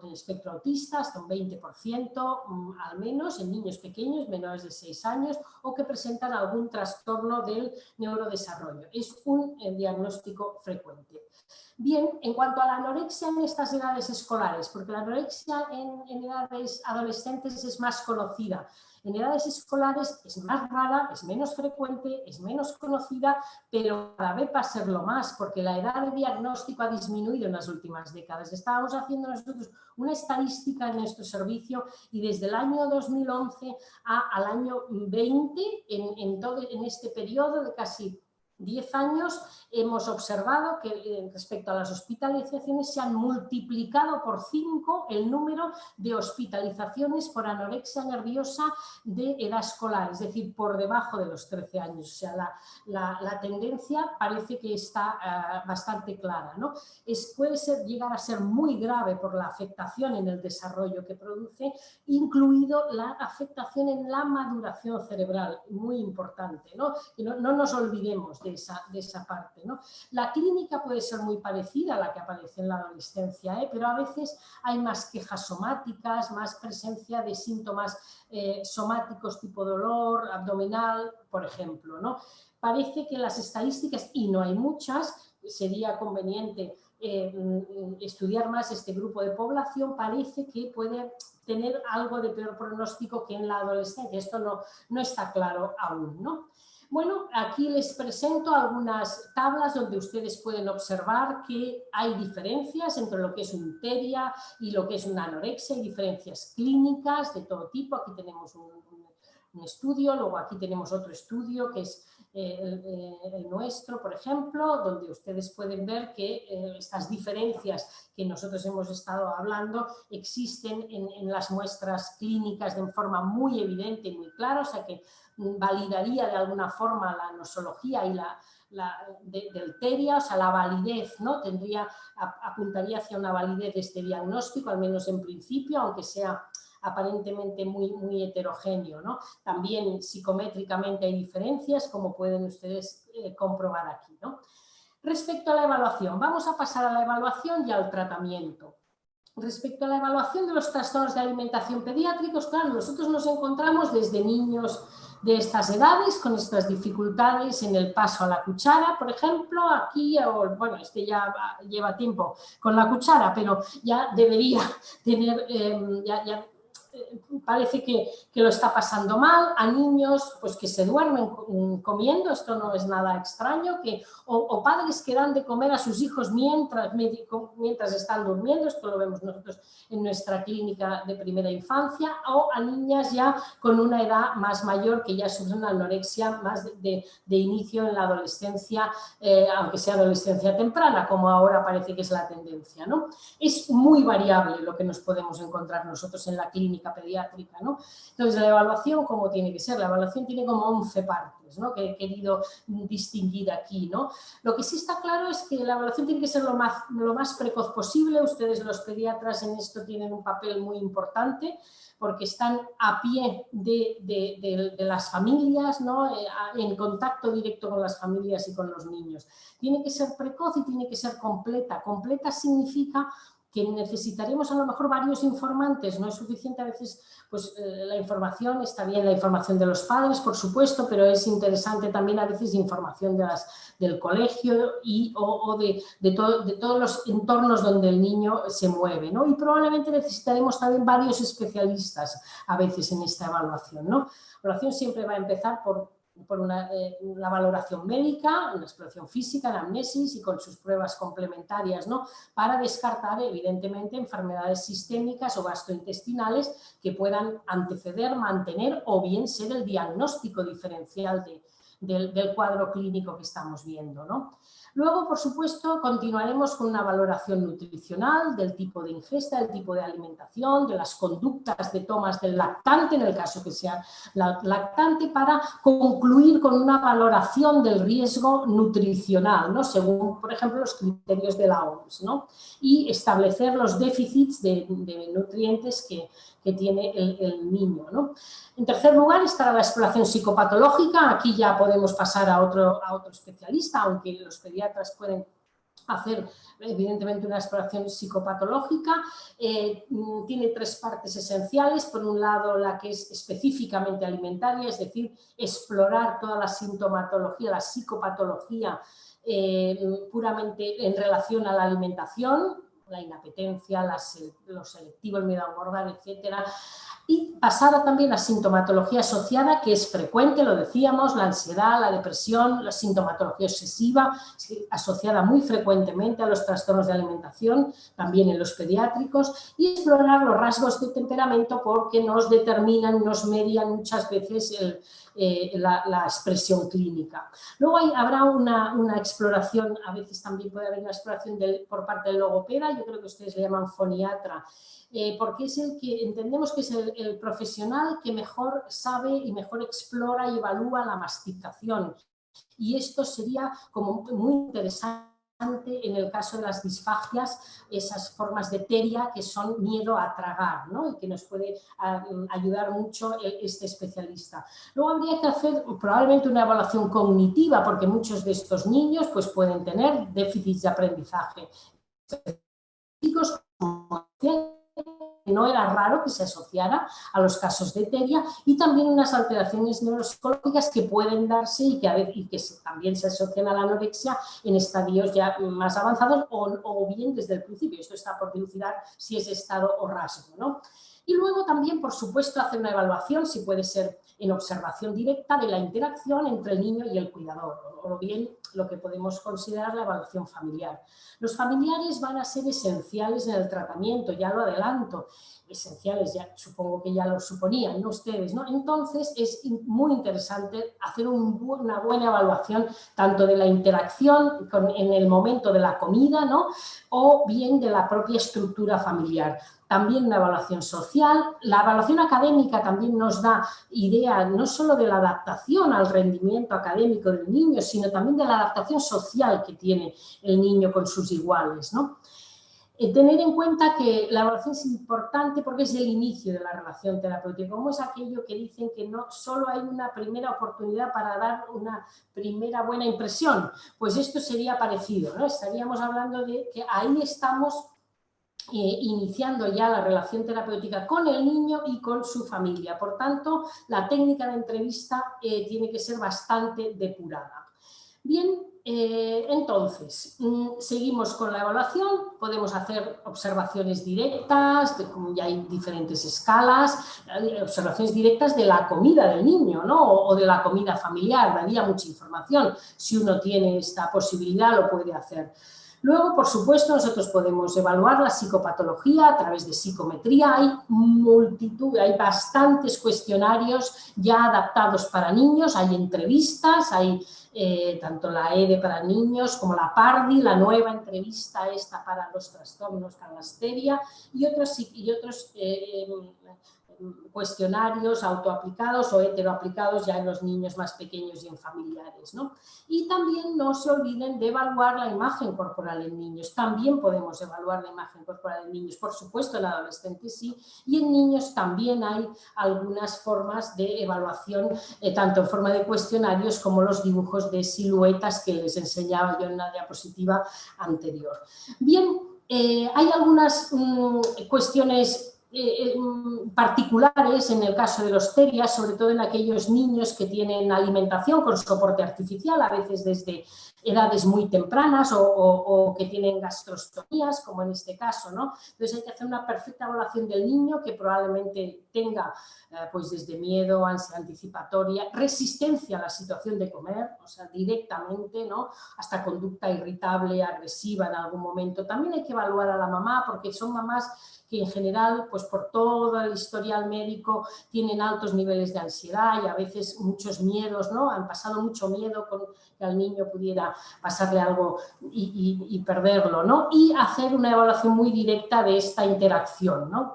el espectro autista, hasta un 20% al menos, en niños pequeños, menores de 6 años, o que presentan algún trastorno del neurodesarrollo. Es un diagnóstico frecuente. Bien, en cuanto a la anorexia en estas edades escolares, porque la anorexia en edades adolescentes es más conocida, en edades escolares es más rara, es menos frecuente, es menos conocida, pero cada vez va a serlo más, porque la edad de diagnóstico ha disminuido en las últimas décadas. Estábamos haciendo nosotros una estadística en nuestro servicio y desde el año 2011 al año 20, en este periodo de casi 10 años, hemos observado que respecto a las hospitalizaciones se han multiplicado por 5 el número de hospitalizaciones por anorexia nerviosa de edad escolar, es decir, por debajo de los 13 años. O sea, la tendencia parece que está bastante clara, ¿no? Puede llegar a ser muy grave por la afectación en el desarrollo que produce, incluido la afectación en la maduración cerebral, muy importante, ¿no? Que no nos olvidemos de esa parte, ¿no? La clínica puede ser muy parecida a la que aparece en la adolescencia, pero a veces hay más quejas somáticas, más presencia de síntomas somáticos tipo dolor abdominal, por ejemplo, ¿no? Parece que las estadísticas, y no hay muchas, sería conveniente estudiar más este grupo de población, parece que puede tener algo de peor pronóstico que en la adolescencia. Esto no está claro aún, ¿no? Bueno, aquí les presento algunas tablas donde ustedes pueden observar que hay diferencias entre lo que es un teria y lo que es una anorexia, hay diferencias clínicas de todo tipo. Aquí tenemos un estudio, luego aquí tenemos otro estudio que es el nuestro, por ejemplo, donde ustedes pueden ver que estas diferencias que nosotros hemos estado hablando existen en las muestras clínicas de forma muy evidente y muy clara, o sea que validaría de alguna forma la nosología y del teria, o sea, la validez, ¿no? Apuntaría hacia una validez de este diagnóstico, al menos en principio, aunque sea aparentemente muy heterogéneo, ¿no? También psicométricamente hay diferencias, como pueden ustedes comprobar aquí, ¿no? Respecto a la evaluación, vamos a pasar a la evaluación y al tratamiento. Respecto a la evaluación de los trastornos de alimentación pediátricos, claro, nosotros nos encontramos desde niños de estas edades con estas dificultades en el paso a la cuchara, por ejemplo, aquí, bueno, este ya lleva tiempo con la cuchara, pero ya debería tener, parece que lo está pasando mal, a niños pues, que se duermen comiendo, esto no es nada extraño, o padres que dan de comer a sus hijos mientras están durmiendo, esto lo vemos nosotros en nuestra clínica de primera infancia, o a niñas ya con una edad más mayor que ya sufren una anorexia más de inicio en la adolescencia, aunque sea adolescencia temprana, como ahora parece que es la tendencia, ¿no? Es muy variable lo que nos podemos encontrar nosotros en la clínica pediátrica, ¿no? Entonces, la evaluación, ¿cómo tiene que ser? La evaluación tiene como 11 partes, ¿no? Que he querido distinguir aquí, ¿no? Lo que sí está claro es que la evaluación tiene que ser lo más precoz posible. Ustedes, los pediatras, en esto tienen un papel muy importante porque están a pie de las familias, ¿no? En contacto directo con las familias y con los niños. Tiene que ser precoz y tiene que ser completa. Completa significa que necesitaremos a lo mejor varios informantes, no es suficiente a veces, pues la información, está bien la información de los padres, por supuesto, pero es interesante también a veces información del colegio o de todos los entornos donde el niño se mueve, ¿no? Y probablemente necesitaremos también varios especialistas a veces en esta evaluación, ¿no? La evaluación siempre va a empezar por la valoración médica, una exploración física, anamnesis y con sus pruebas complementarias, ¿no? Para descartar, evidentemente, enfermedades sistémicas o gastrointestinales que puedan anteceder, mantener o bien ser el diagnóstico diferencial del cuadro clínico que estamos viendo, ¿no? Luego, por supuesto, continuaremos con una valoración nutricional del tipo de ingesta, del tipo de alimentación, de las conductas de tomas del lactante, en el caso que sea lactante, para concluir con una valoración del riesgo nutricional, ¿no? Según, por ejemplo, los criterios de la OMS, ¿no? Y establecer los déficits de nutrientes que tiene el niño, ¿no? En tercer lugar estará la exploración psicopatológica. Aquí ya podemos pasar a otro especialista, aunque los pediatras pueden hacer evidentemente una exploración psicopatológica. Tiene tres partes esenciales. Por un lado, la que es específicamente alimentaria, es decir, explorar toda la sintomatología, la psicopatología puramente en relación a la alimentación, la inapetencia, lo selectivo, el miedo a engordar, etcétera. Y pasar también a sintomatología asociada, que es frecuente, lo decíamos, la ansiedad, la depresión, la sintomatología obsesiva, asociada muy frecuentemente a los trastornos de alimentación, también en los pediátricos, y explorar los rasgos de temperamento porque nos determinan, nos median muchas veces la expresión clínica. Luego habrá una exploración, a veces también puede haber una exploración por parte del logopeda, yo creo que ustedes le llaman foniatra, porque es el que entendemos que es el profesional que mejor sabe y mejor explora y evalúa la masticación. Y esto sería como muy interesante en el caso de las disfagias, esas formas de teria que son miedo a tragar, ¿no? Y que nos puede ayudar mucho este especialista. Luego habría que hacer probablemente una evaluación cognitiva, porque muchos de estos niños pues, pueden tener déficits de aprendizaje específicos, como no era raro que se asociara a los casos de teria, y también unas alteraciones neuropsicológicas que pueden darse y que también se asocian a la anorexia en estadios ya más avanzados o bien desde el principio. Esto está por dilucidar si es estado o rasgo, ¿no? Y luego también, por supuesto, hacer una evaluación, si puede ser en observación directa, de la interacción entre el niño y el cuidador, o bien lo que podemos considerar la evaluación familiar. Los familiares van a ser esenciales en el tratamiento, ya lo adelanto, esenciales, ya supongo que ya lo suponían, ¿no? Ustedes, ¿no? Entonces es muy interesante hacer una buena evaluación tanto de la interacción en el momento de la comida, ¿no? O bien de la propia estructura familiar. También una evaluación social. La evaluación académica también nos da idea no solo de la adaptación al rendimiento académico del niño, sino también de la adaptación social que tiene el niño con sus iguales, ¿no? Tener en cuenta que la evaluación es importante porque es el inicio de la relación terapéutica, como es aquello que dicen que no solo hay una primera oportunidad para dar una primera buena impresión, pues esto sería parecido, ¿no? Estaríamos hablando de que ahí estamos iniciando ya la relación terapéutica con el niño y con su familia. Por tanto, la técnica de entrevista tiene que ser bastante depurada. Bien, entonces, seguimos con la evaluación. Podemos hacer observaciones directas, ya hay diferentes escalas, observaciones directas de la comida del niño, ¿no? O de la comida familiar, daría mucha información. Si uno tiene esta posibilidad, lo puede hacer. Luego, por supuesto, nosotros podemos evaluar la psicopatología a través de psicometría. Hay bastantes cuestionarios ya adaptados para niños, hay entrevistas, hay tanto la EDE para niños como la PARDI, la nueva entrevista esta para los trastornos con la histeria y otros cuestionarios autoaplicados o heteroaplicados ya en los niños más pequeños y en familiares, ¿no? Y también no se olviden de evaluar la imagen corporal en niños. También podemos evaluar la imagen corporal en niños, por supuesto en adolescentes sí, y en niños también hay algunas formas de evaluación, tanto en forma de cuestionarios como los dibujos de siluetas que les enseñaba yo en una diapositiva anterior. Bien, Hay algunas cuestiones particulares en el caso de los TERIAS, sobre todo en aquellos niños que tienen alimentación con soporte artificial, a veces desde edades muy tempranas o que tienen gastrostomías, como en este caso, ¿no? Entonces hay que hacer una perfecta evaluación del niño, que probablemente tenga pues desde miedo, ansia anticipatoria, resistencia a la situación de comer, o sea, directamente, ¿no? Hasta conducta irritable, agresiva en algún momento. También hay que evaluar a la mamá, porque son mamás que en general, pues por todo el historial médico, tienen altos niveles de ansiedad y a veces muchos miedos, ¿no? Han pasado mucho miedo con que al niño pudiera pasarle algo y perderlo, ¿no? Y hacer una evaluación muy directa de esta interacción, ¿no?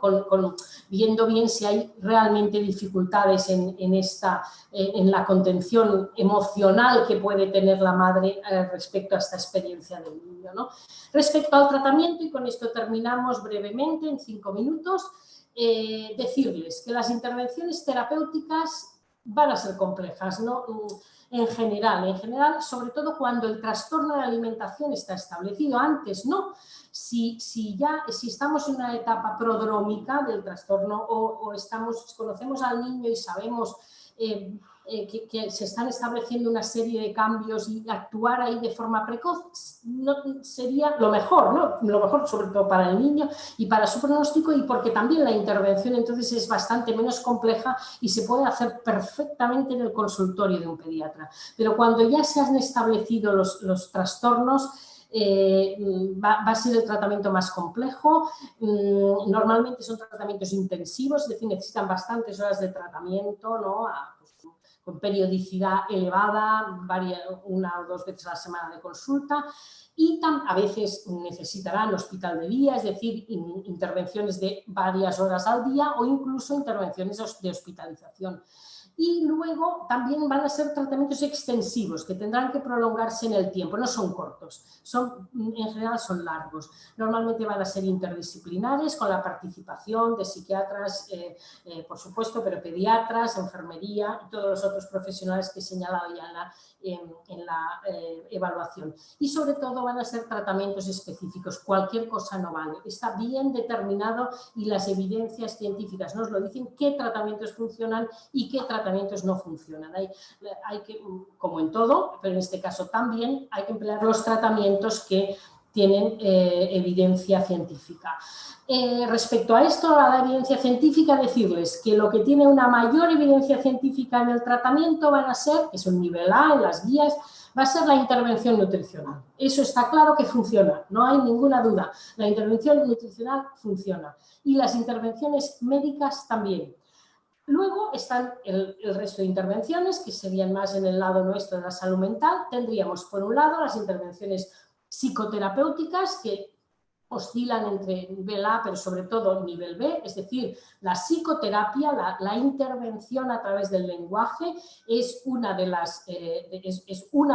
Viendo bien si hay realmente dificultades en la contención emocional que puede tener la madre respecto a esta experiencia del niño, ¿no? Respecto al tratamiento, y con esto terminamos brevemente, en 5 minutos, decirles que las intervenciones terapéuticas van a ser complejas, ¿no? En general, sobre todo cuando el trastorno de la alimentación está establecido. Antes no. Si estamos en una etapa prodrómica del trastorno o conocemos al niño y sabemos que se están estableciendo una serie de cambios, y actuar ahí de forma precoz no sería lo mejor, ¿no? Lo mejor sobre todo para el niño y para su pronóstico, y porque también la intervención entonces es bastante menos compleja y se puede hacer perfectamente en el consultorio de un pediatra. Pero cuando ya se han establecido los trastornos, va a ser el tratamiento más complejo. Normalmente son tratamientos intensivos, es decir, necesitan bastantes horas de tratamiento, ¿no? Con periodicidad elevada, 1 o 2 veces a la semana de consulta, y a veces necesitarán hospital de día, es decir, intervenciones de varias horas al día o incluso intervenciones de hospitalización. Y luego también van a ser tratamientos extensivos que tendrán que prolongarse en el tiempo, no son cortos, en general son largos. Normalmente van a ser interdisciplinares con la participación de psiquiatras, por supuesto, pero pediatras, enfermería y todos los otros profesionales que he señalado ya en la evaluación. Y sobre todo van a ser tratamientos específicos, cualquier cosa no vale. Está bien determinado y las evidencias científicas nos lo dicen, qué tratamientos funcionan y qué tratamientos no funcionan. Hay que, como en todo, pero en este caso también, hay que emplear los tratamientos que tienen evidencia científica. Respecto a esto, a la evidencia científica, decirles que lo que tiene una mayor evidencia científica en el tratamiento van a ser, que es un nivel A en las guías, va a ser la intervención nutricional. Eso está claro que funciona, no hay ninguna duda. La intervención nutricional funciona y las intervenciones médicas también. Luego están el resto de intervenciones, que serían más en el lado nuestro de la salud mental. Tendríamos, por un lado, las intervenciones psicoterapéuticas, que oscilan entre nivel A, pero sobre todo nivel B, es decir, la psicoterapia, la intervención a través del lenguaje es una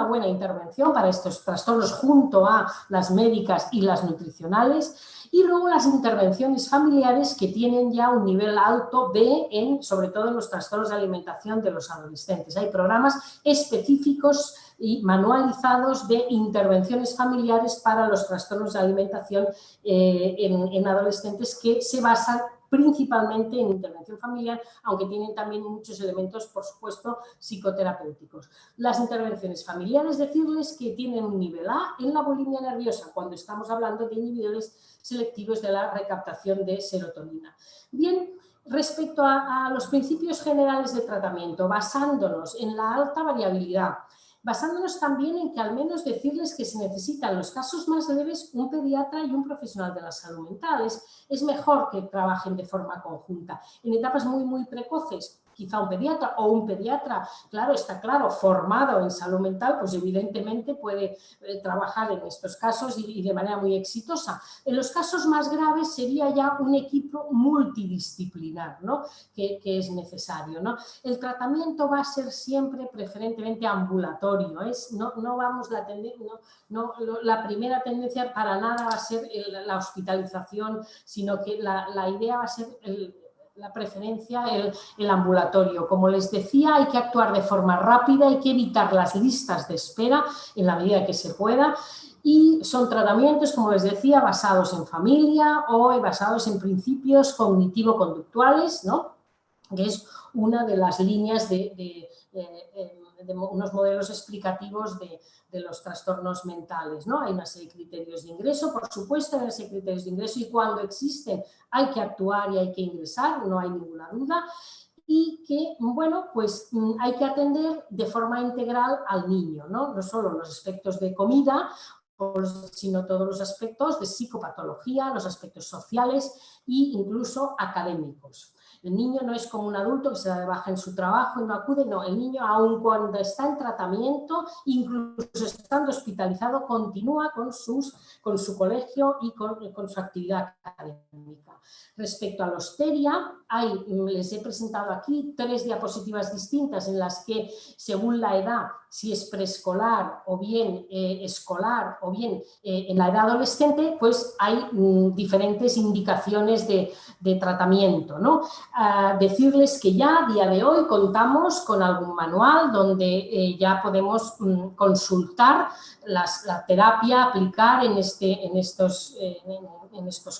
buena intervención para estos trastornos, junto a las médicas y las nutricionales. Y luego las intervenciones familiares, que tienen ya un nivel alto B, sobre todo en los trastornos de alimentación de los adolescentes. Hay programas específicos y manualizados de intervenciones familiares para los trastornos de alimentación en adolescentes, que se basan principalmente en intervención familiar, aunque tienen también muchos elementos, por supuesto, psicoterapéuticos. Las intervenciones familiares, decirles que tienen un nivel A en la bulimia nerviosa, cuando estamos hablando de inhibidores selectivos de la recaptación de serotonina. Bien, respecto a los principios generales de tratamiento, basándonos en la alta variabilidad, basándonos también en que al menos decirles que se necesitan, en los casos más leves, un pediatra y un profesional de la salud mental. Es mejor que trabajen de forma conjunta. En etapas muy, muy precoces, quizá un pediatra o un pediatra, claro, está claro, formado en salud mental, pues evidentemente puede trabajar en estos casos y de manera muy exitosa. En los casos más graves sería ya un equipo multidisciplinar, ¿no? que es necesario, ¿no? El tratamiento va a ser siempre preferentemente ambulatorio, la primera tendencia para nada va a ser la hospitalización, sino que la idea va a ser la preferencia, el ambulatorio. Como les decía, hay que actuar de forma rápida, hay que evitar las listas de espera en la medida que se pueda. y son tratamientos, como les decía, basados en familia o basados en principios cognitivo-conductuales, ¿no? Que es una de las líneas de unos modelos explicativos de los trastornos mentales, ¿no? Hay una serie de criterios de ingreso, por supuesto, hay una serie de criterios de ingreso y cuando existen hay que actuar y hay que ingresar, no hay ninguna duda, y que, bueno, pues hay que atender de forma integral al niño, ¿no? No solo los aspectos de comida, sino todos los aspectos de psicopatología, los aspectos sociales e incluso académicos. El niño no es como un adulto que se da de baja en su trabajo y no acude, no, el niño aun cuando está en tratamiento, incluso estando hospitalizado, continúa con su colegio y con su actividad académica. Respecto a los TERIA, les he presentado aquí 3 diapositivas distintas en las que, según la edad, si es preescolar o bien escolar o bien en la edad adolescente, pues hay diferentes indicaciones de tratamiento, ¿no? Decirles que ya a día de hoy contamos con algún manual donde ya podemos consultar la terapia, aplicar en estos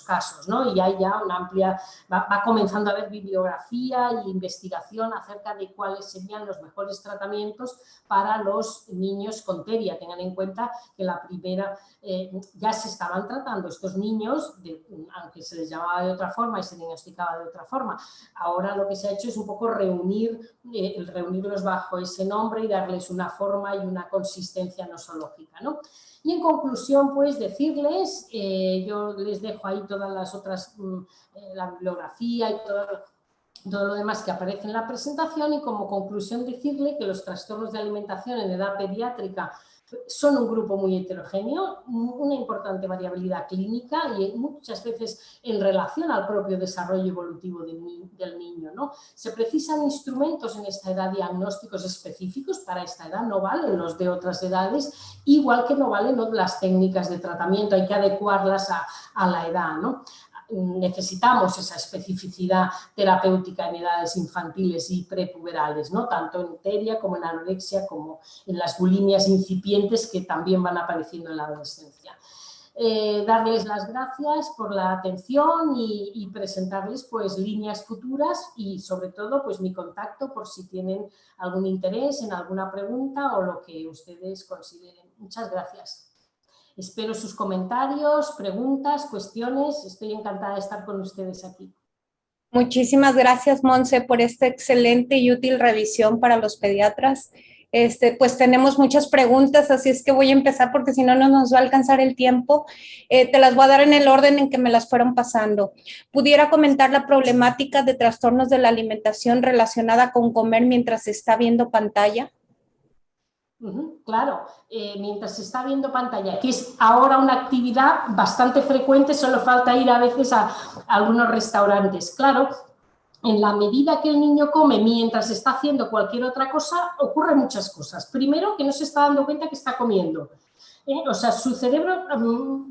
casos, ¿no? Y hay ya una amplia, va comenzando a haber bibliografía e investigación acerca de cuáles serían los mejores tratamientos para los niños con TERIA. Tengan en cuenta que la primera ya se estaban tratando estos niños, aunque se les llamaba de otra forma y se diagnosticaba de otra forma. Ahora lo que se ha hecho es un poco reunirlos bajo ese nombre y darles una forma y una consistencia nosológica, ¿no? Y en conclusión, pues decirles, yo les dejo ahí todas las otras, la bibliografía y todo lo demás que aparece en la presentación, y como conclusión decirle que los trastornos de alimentación en edad pediátrica son un grupo muy heterogéneo, una importante variabilidad clínica y muchas veces en relación al propio desarrollo evolutivo del niño, ¿no? Se precisan instrumentos en esta edad, diagnósticos específicos para esta edad, no valen los de otras edades, igual que no valen las técnicas de tratamiento, hay que adecuarlas a la edad, ¿no? Necesitamos esa especificidad terapéutica en edades infantiles y prepuberales, ¿no? Tanto en TERIA como en anorexia, como en las bulimias incipientes que también van apareciendo en la adolescencia. Darles las gracias por la atención y presentarles pues líneas futuras y sobre todo pues mi contacto por si tienen algún interés en alguna pregunta o lo que ustedes consideren. Muchas gracias. Espero sus comentarios, preguntas, cuestiones. Estoy encantada de estar con ustedes aquí. Muchísimas gracias, Monse, por esta excelente y útil revisión para los pediatras. Pues tenemos muchas preguntas, así es que voy a empezar porque si no, no nos va a alcanzar el tiempo. Te las voy a dar en el orden en que me las fueron pasando. ¿Pudiera comentar la problemática de trastornos de la alimentación relacionada con comer mientras se está viendo pantalla? Claro, mientras se está viendo pantalla, que es ahora una actividad bastante frecuente, solo falta ir a veces a algunos restaurantes. Claro, en la medida que el niño come mientras está haciendo cualquier otra cosa, ocurren muchas cosas. Primero, que no se está dando cuenta que está comiendo. O sea, su cerebro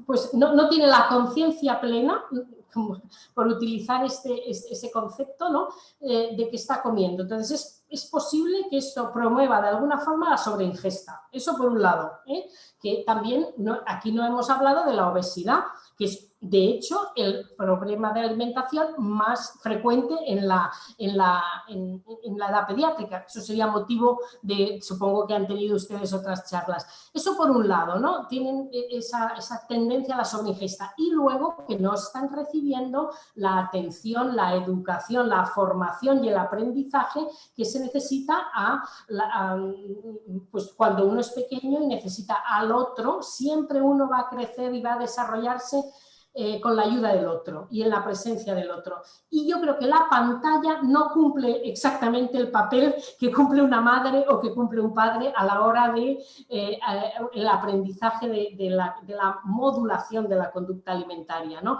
pues, no tiene la conciencia plena, por utilizar ese concepto, ¿no? De que está comiendo. Entonces, es posible que esto promueva de alguna forma la sobreingesta. Eso por un lado. Que también, aquí no hemos hablado de la obesidad, que es de hecho el problema de alimentación más frecuente en la edad pediátrica. Eso sería motivo de, supongo que han tenido ustedes otras charlas. Eso por un lado, ¿no? Tienen esa tendencia a la sobreingesta y luego que no están recibiendo la atención, la educación, la formación y el aprendizaje que se necesita pues cuando uno es pequeño y necesita al otro, siempre uno va a crecer y va a desarrollarse con la ayuda del otro y en la presencia del otro. Y yo creo que la pantalla no cumple exactamente el papel que cumple una madre o que cumple un padre a la hora de el aprendizaje de la modulación de la conducta alimentaria, ¿no?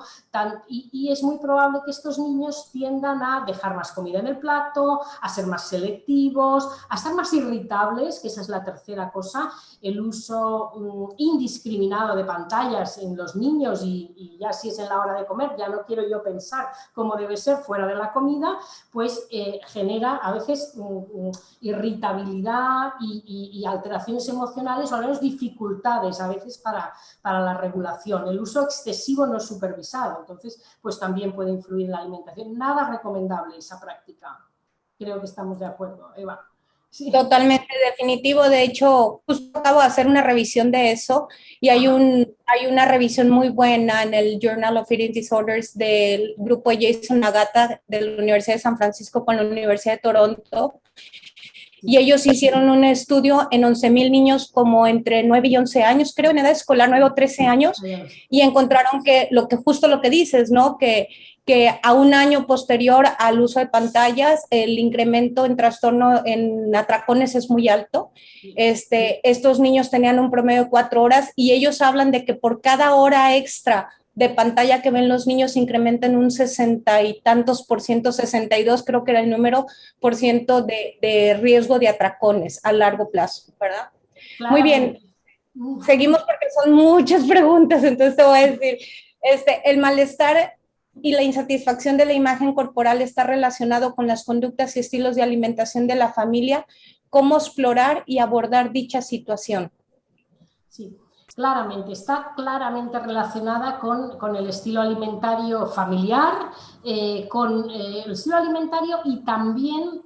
Y es muy probable que estos niños tiendan a dejar más comida en el plato, a ser más selectivos, a estar más irritables, que esa es la tercera cosa, el uso indiscriminado de pantallas en los niños y ya si es en la hora de comer, ya no quiero yo pensar cómo debe ser fuera de la comida, pues genera a veces irritabilidad y alteraciones emocionales, o al menos dificultades a veces para la regulación. El uso excesivo no supervisado, entonces pues también puede influir en la alimentación. Nada recomendable esa práctica. Creo que estamos de acuerdo, Eva. Sí. Totalmente definitivo. De hecho, justo acabo de hacer una revisión de eso y hay una revisión muy buena en el Journal of Eating Disorders del grupo Jason Nagata de la Universidad de San Francisco con la Universidad de Toronto. Y ellos hicieron un estudio en 11,000 niños como entre 9 y 11 años, creo, en edad escolar, 9 o 13 años, y encontraron que justo lo que dices, ¿no? Que a un año posterior al uso de pantallas, el incremento en trastorno en atracones es muy alto. Estos niños tenían un promedio de 4 horas y ellos hablan de que por cada hora extra de pantalla que ven los niños incrementa en un 60 y tantos por ciento, 62 creo que era el número por ciento de riesgo de atracones a largo plazo, ¿verdad? Claro. Muy bien, seguimos porque son muchas preguntas, entonces te voy a decir, el malestar y la insatisfacción de la imagen corporal está relacionado con las conductas y estilos de alimentación de la familia. ¿Cómo explorar y abordar dicha situación? Sí. Claramente, está claramente relacionada con el estilo alimentario familiar, con el estilo alimentario y también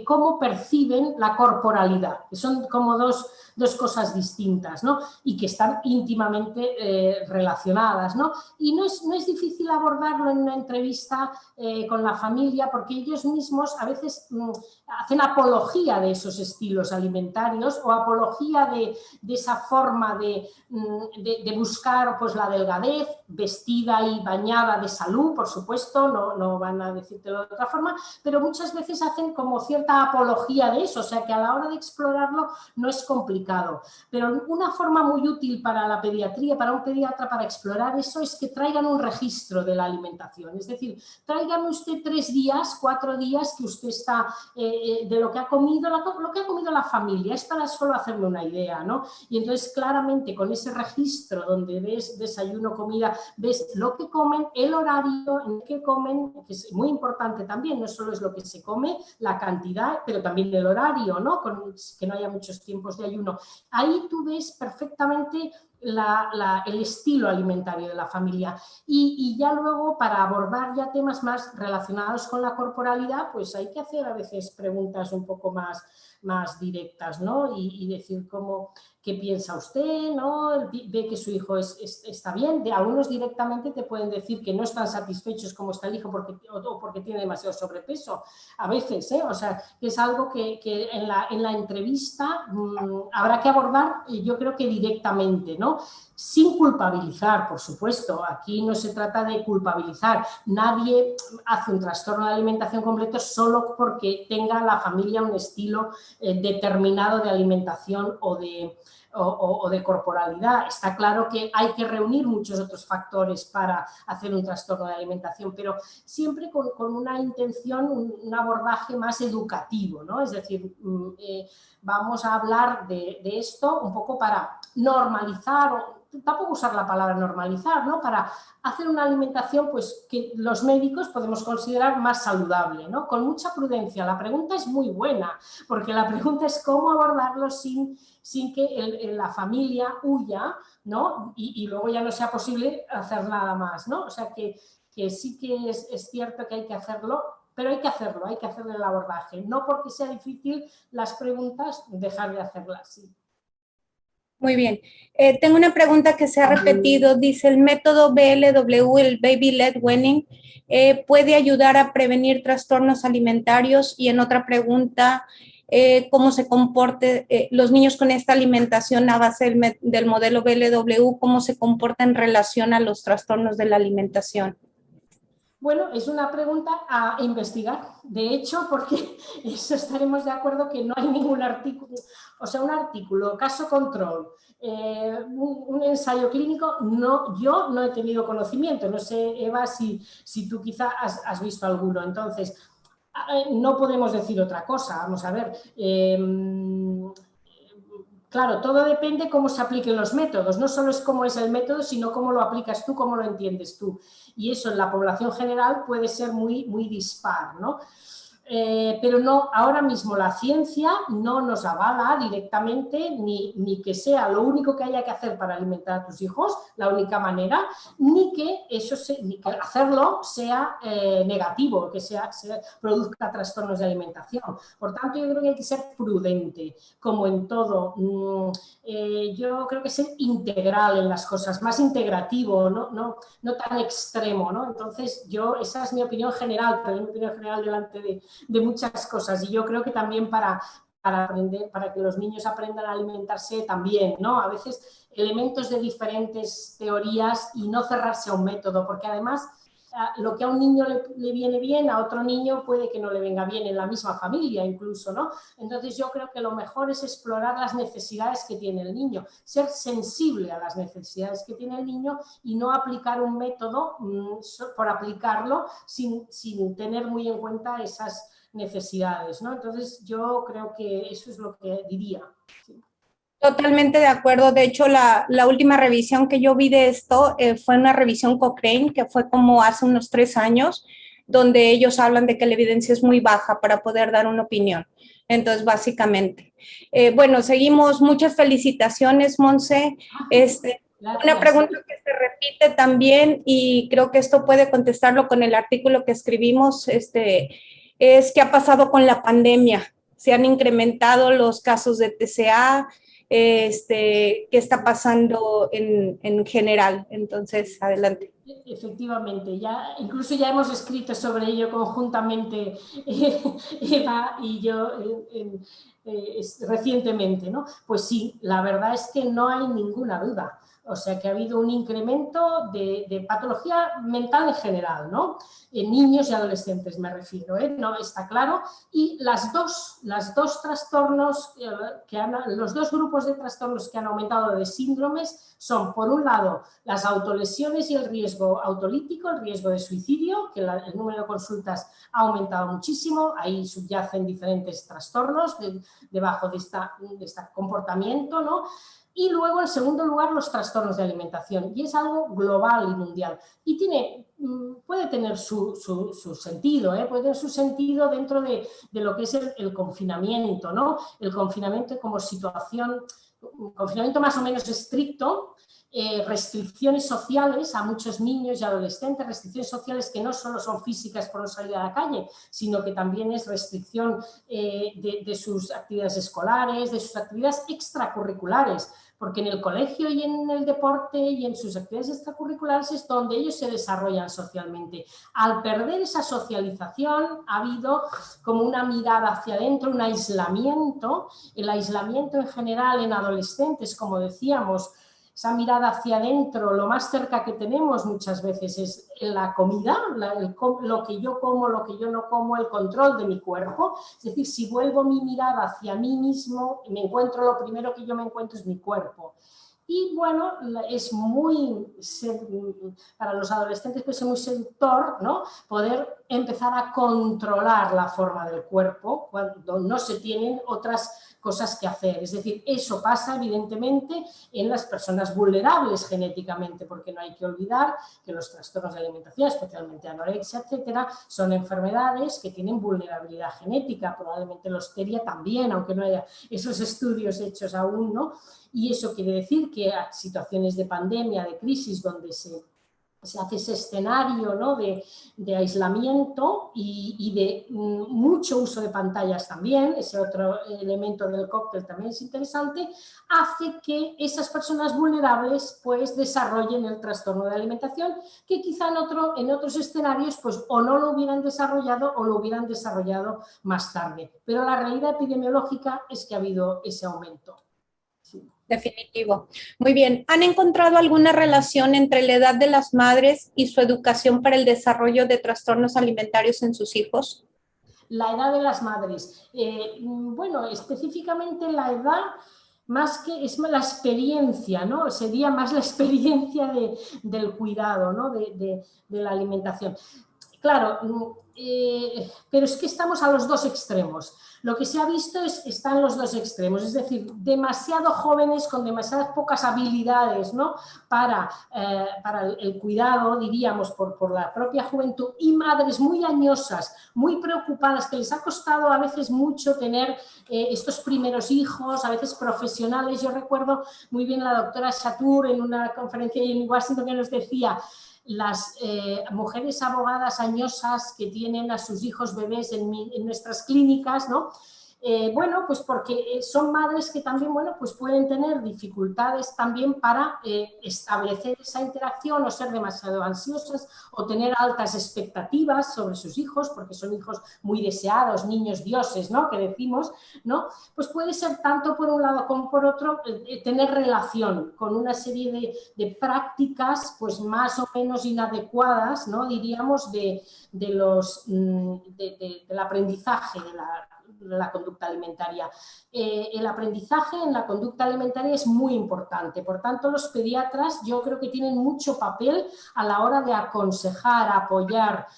cómo perciben la corporalidad, que son como dos cosas distintas, ¿no? Y que están íntimamente relacionadas, ¿no? Y no es difícil abordarlo en una entrevista con la familia, porque ellos mismos a veces hacen apología de esos estilos alimentarios o apología de esa forma de buscar pues, la delgadez, vestida y bañada de salud, por supuesto, no van a decírtelo de otra forma, pero muchas veces hacen como cierta apología de eso, o sea que a la hora de explorarlo no es complicado. Pero una forma muy útil para la pediatría, para un pediatra, para explorar eso, es que traigan un registro de la alimentación, es decir, traigan usted 3 días, 4 días que usted está de lo que ha comido la familia, es para solo hacerme una idea, ¿no? Y entonces claramente con ese registro donde ves desayuno, comida, ves lo que comen, el horario en que comen, que es muy importante también, no solo es lo que se come, la cantidad, pero también el horario, ¿no? Que no haya muchos tiempos de ayuno. Ahí tú ves perfectamente el estilo alimentario de la familia y ya luego para abordar ya temas más relacionados con la corporalidad, pues hay que hacer a veces preguntas un poco más directas, ¿no? Y decir qué piensa usted, ¿no? Ve que su hijo está bien. Algunos directamente te pueden decir que no están satisfechos como está el hijo o porque tiene demasiado sobrepeso. A veces, o sea, que es algo que en la entrevista habrá que abordar, yo creo que directamente, ¿no? Sin culpabilizar, por supuesto. Aquí no se trata de culpabilizar. Nadie hace un trastorno de alimentación completo solo porque tenga la familia un estilo determinado de alimentación o de corporalidad. Está claro que hay que reunir muchos otros factores para hacer un trastorno de alimentación, pero siempre con una intención, un abordaje más educativo, ¿no? Es decir, vamos a hablar de esto un poco para normalizar, o tampoco usar la palabra normalizar, ¿no? Para hacer una alimentación pues, que los médicos podemos considerar más saludable, ¿no? Con mucha prudencia. La pregunta es muy buena, porque la pregunta es cómo abordarlo sin que la familia huya, ¿no? Y luego ya no sea posible hacer nada más, ¿no? O sea que sí que es cierto que hay que hacerlo, pero hay que hacer el abordaje. No porque sea difícil las preguntas, dejar de hacerlas, sí. Muy bien. Tengo una pregunta que se ha repetido. Dice, ¿el método BLW, el Baby Led Weaning, puede ayudar a prevenir trastornos alimentarios? Y en otra pregunta, ¿cómo se comporte los niños con esta alimentación a base del modelo BLW? ¿Cómo se comporta en relación a los trastornos de la alimentación? Bueno, es una pregunta a investigar, de hecho, porque eso estaremos de acuerdo que no hay ningún artículo, o sea, un artículo, caso control, un ensayo clínico, yo no he tenido conocimiento, no sé, Eva, si tú quizá has visto alguno, entonces, no podemos decir otra cosa, vamos a ver, claro, todo depende cómo se apliquen los métodos. No solo es cómo es el método, sino cómo lo aplicas tú, cómo lo entiendes tú. Y eso en la población general puede ser muy, muy dispar, ¿no? Pero no, ahora mismo la ciencia no nos avala directamente ni que sea lo único que haya que hacer para alimentar a tus hijos, la única manera, ni que hacerlo sea negativo, que produzca trastornos de alimentación. Por tanto, yo creo que hay que ser prudente, como en todo. Yo creo que ser integral en las cosas, más integrativo, no tan extremo, ¿no? Entonces, esa es mi opinión general, pero es mi opinión general delante de muchas cosas, y yo creo que también para aprender, para que los niños aprendan a alimentarse también, ¿no? A veces elementos de diferentes teorías y no cerrarse a un método, porque además lo que a un niño le viene bien, a otro niño puede que no le venga bien en la misma familia incluso, ¿no? Entonces yo creo que lo mejor es explorar las necesidades que tiene el niño, ser sensible a las necesidades que tiene el niño y no aplicar un método por aplicarlo sin tener muy en cuenta esas necesidades, ¿no? Entonces yo creo que eso es lo que diría. Sí. Totalmente de acuerdo. De hecho, la última revisión que yo vi de esto fue una revisión Cochrane, que fue como hace unos 3 años, donde ellos hablan de que la evidencia es muy baja para poder dar una opinión. Entonces, básicamente. Bueno, seguimos. Muchas felicitaciones, Monse. Una pregunta que se repite también, y creo que esto puede contestarlo con el artículo que escribimos, es qué ha pasado con la pandemia. ¿Se han incrementado los casos de TCA? ¿Qué está pasando en general? Entonces, adelante. Efectivamente, incluso ya hemos escrito sobre ello conjuntamente Eva y yo recientemente, ¿no? Pues sí, la verdad es que no hay ninguna duda. O sea que ha habido un incremento de patología mental en general, ¿no? En niños y adolescentes me refiero, ¿eh? No, está claro. Y los dos grupos de trastornos que han aumentado de síndromes son, por un lado, las autolesiones y el riesgo autolítico, el riesgo de suicidio, que el número de consultas ha aumentado muchísimo. Ahí subyacen diferentes trastornos debajo de este comportamiento, ¿no? Y luego, en segundo lugar, los trastornos de alimentación. Y es algo global y mundial. Y puede tener su sentido, puede tener su sentido dentro de lo que es el confinamiento, ¿no? El confinamiento como situación, confinamiento más o menos estricto, restricciones sociales a muchos niños y adolescentes, restricciones sociales que no solo son físicas por no salir a la calle, sino que también es restricción de sus actividades escolares, de sus actividades extracurriculares, porque en el colegio y en el deporte y en sus actividades extracurriculares es donde ellos se desarrollan socialmente. Al perder esa socialización ha habido como una mirada hacia adentro, un aislamiento. El aislamiento en general en adolescentes, como decíamos, esa mirada hacia adentro, lo más cerca que tenemos muchas veces es la comida, lo que yo como, lo que yo no como, el control de mi cuerpo. Es decir, si vuelvo mi mirada hacia mí mismo, lo primero que yo me encuentro es mi cuerpo. Y bueno, para los adolescentes puede ser muy seductor, ¿no? Poder empezar a controlar la forma del cuerpo cuando no se tienen otras cosas que hacer. Es decir, eso pasa evidentemente en las personas vulnerables genéticamente, porque no hay que olvidar que los trastornos de alimentación, especialmente anorexia, etcétera, son enfermedades que tienen vulnerabilidad genética, probablemente la histeria también, aunque no haya esos estudios hechos aún, ¿no? Y eso quiere decir que a situaciones de pandemia, de crisis, donde se hace ese escenario, ¿no? de aislamiento y de mucho uso de pantallas también, ese otro elemento del cóctel también es interesante, hace que esas personas vulnerables pues desarrollen el trastorno de alimentación que quizá en otros escenarios pues o no lo hubieran desarrollado o lo hubieran desarrollado más tarde. Pero la realidad epidemiológica es que ha habido ese aumento. Sí. Definitivo. Muy bien. ¿Han encontrado alguna relación entre la edad de las madres y su educación para el desarrollo de trastornos alimentarios en sus hijos? La edad de las madres. Bueno, específicamente la edad, más que es la experiencia, ¿no? Sería más la experiencia del cuidado, ¿no? De la alimentación. claro, pero es que estamos a los dos extremos. Lo que se ha visto están los dos extremos, es decir, demasiado jóvenes con demasiadas pocas habilidades, ¿no? para el cuidado, diríamos, por la propia juventud, y madres muy añosas, muy preocupadas, que les ha costado a veces mucho tener estos primeros hijos, a veces profesionales. Yo recuerdo muy bien a la doctora Chatur en una conferencia en Washington que nos decía: las mujeres abogadas añosas que tienen a sus hijos bebés en nuestras clínicas, ¿no? Bueno, pues porque son madres que también, bueno, pues pueden tener dificultades también para establecer esa interacción, o ser demasiado ansiosas, o tener altas expectativas sobre sus hijos, porque son hijos muy deseados, niños dioses, ¿no? Que decimos, ¿no? Pues puede ser tanto por un lado como por otro, tener relación con una serie de prácticas, pues más o menos inadecuadas, ¿no? Diríamos, del aprendizaje de la conducta alimentaria. El aprendizaje en la conducta alimentaria es muy importante, por tanto los pediatras yo creo que tienen mucho papel a la hora de aconsejar, apoyar,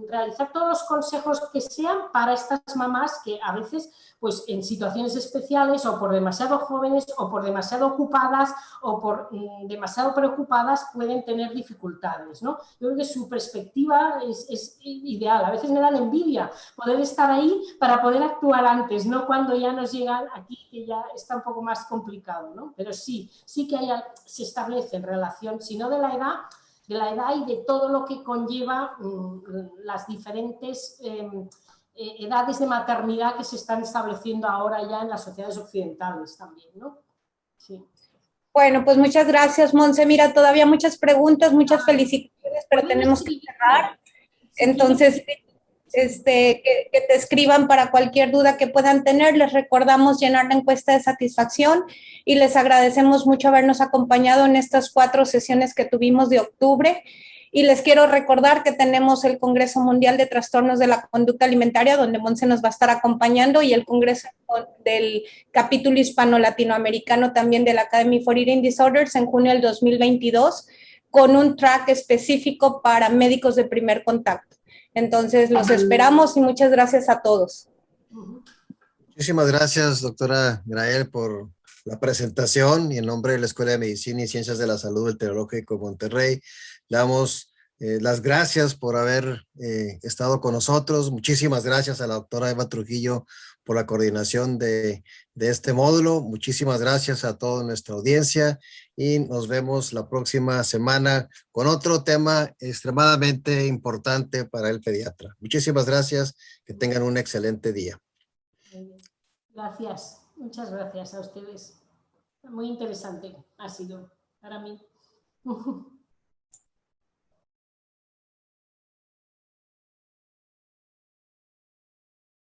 realizar todos los consejos que sean para estas mamás que a veces, pues en situaciones especiales, o por demasiado jóvenes, o por demasiado ocupadas, o por demasiado preocupadas, pueden tener dificultades, ¿no? Yo creo que su perspectiva es ideal. A veces me dan envidia poder estar ahí para poder actuar antes, no cuando ya nos llegan aquí, que ya está un poco más complicado, ¿no? Pero sí que se establece en relación, si no de la edad y de todo lo que conlleva las diferentes edades de maternidad que se están estableciendo ahora ya en las sociedades occidentales también, ¿no? Sí. Bueno, pues muchas gracias, Monse. Mira, todavía muchas preguntas, muchas felicitaciones, pero tenemos que cerrar. Entonces, que te escriban para cualquier duda que puedan tener. Les recordamos llenar la encuesta de satisfacción y les agradecemos mucho habernos acompañado en estas 4 sesiones que tuvimos de octubre. Y les quiero recordar que tenemos el Congreso Mundial de Trastornos de la Conducta Alimentaria, donde Monse nos va a estar acompañando, y el Congreso del capítulo hispano-latinoamericano también de la Academy for Eating Disorders en junio del 2022, con un track específico para médicos de primer contacto. Entonces, los esperamos y muchas gracias a todos. Muchísimas gracias, doctora Grael, por la presentación, y en nombre de la Escuela de Medicina y Ciencias de la Salud del Tecnológico de Monterrey, le damos las gracias por haber estado con nosotros. Muchísimas gracias a la doctora Eva Trujillo por la coordinación de este módulo. Muchísimas gracias a toda nuestra audiencia y nos vemos la próxima semana con otro tema extremadamente importante para el pediatra. Muchísimas gracias, que tengan un excelente día. Gracias, muchas gracias a ustedes. Muy interesante ha sido para mí.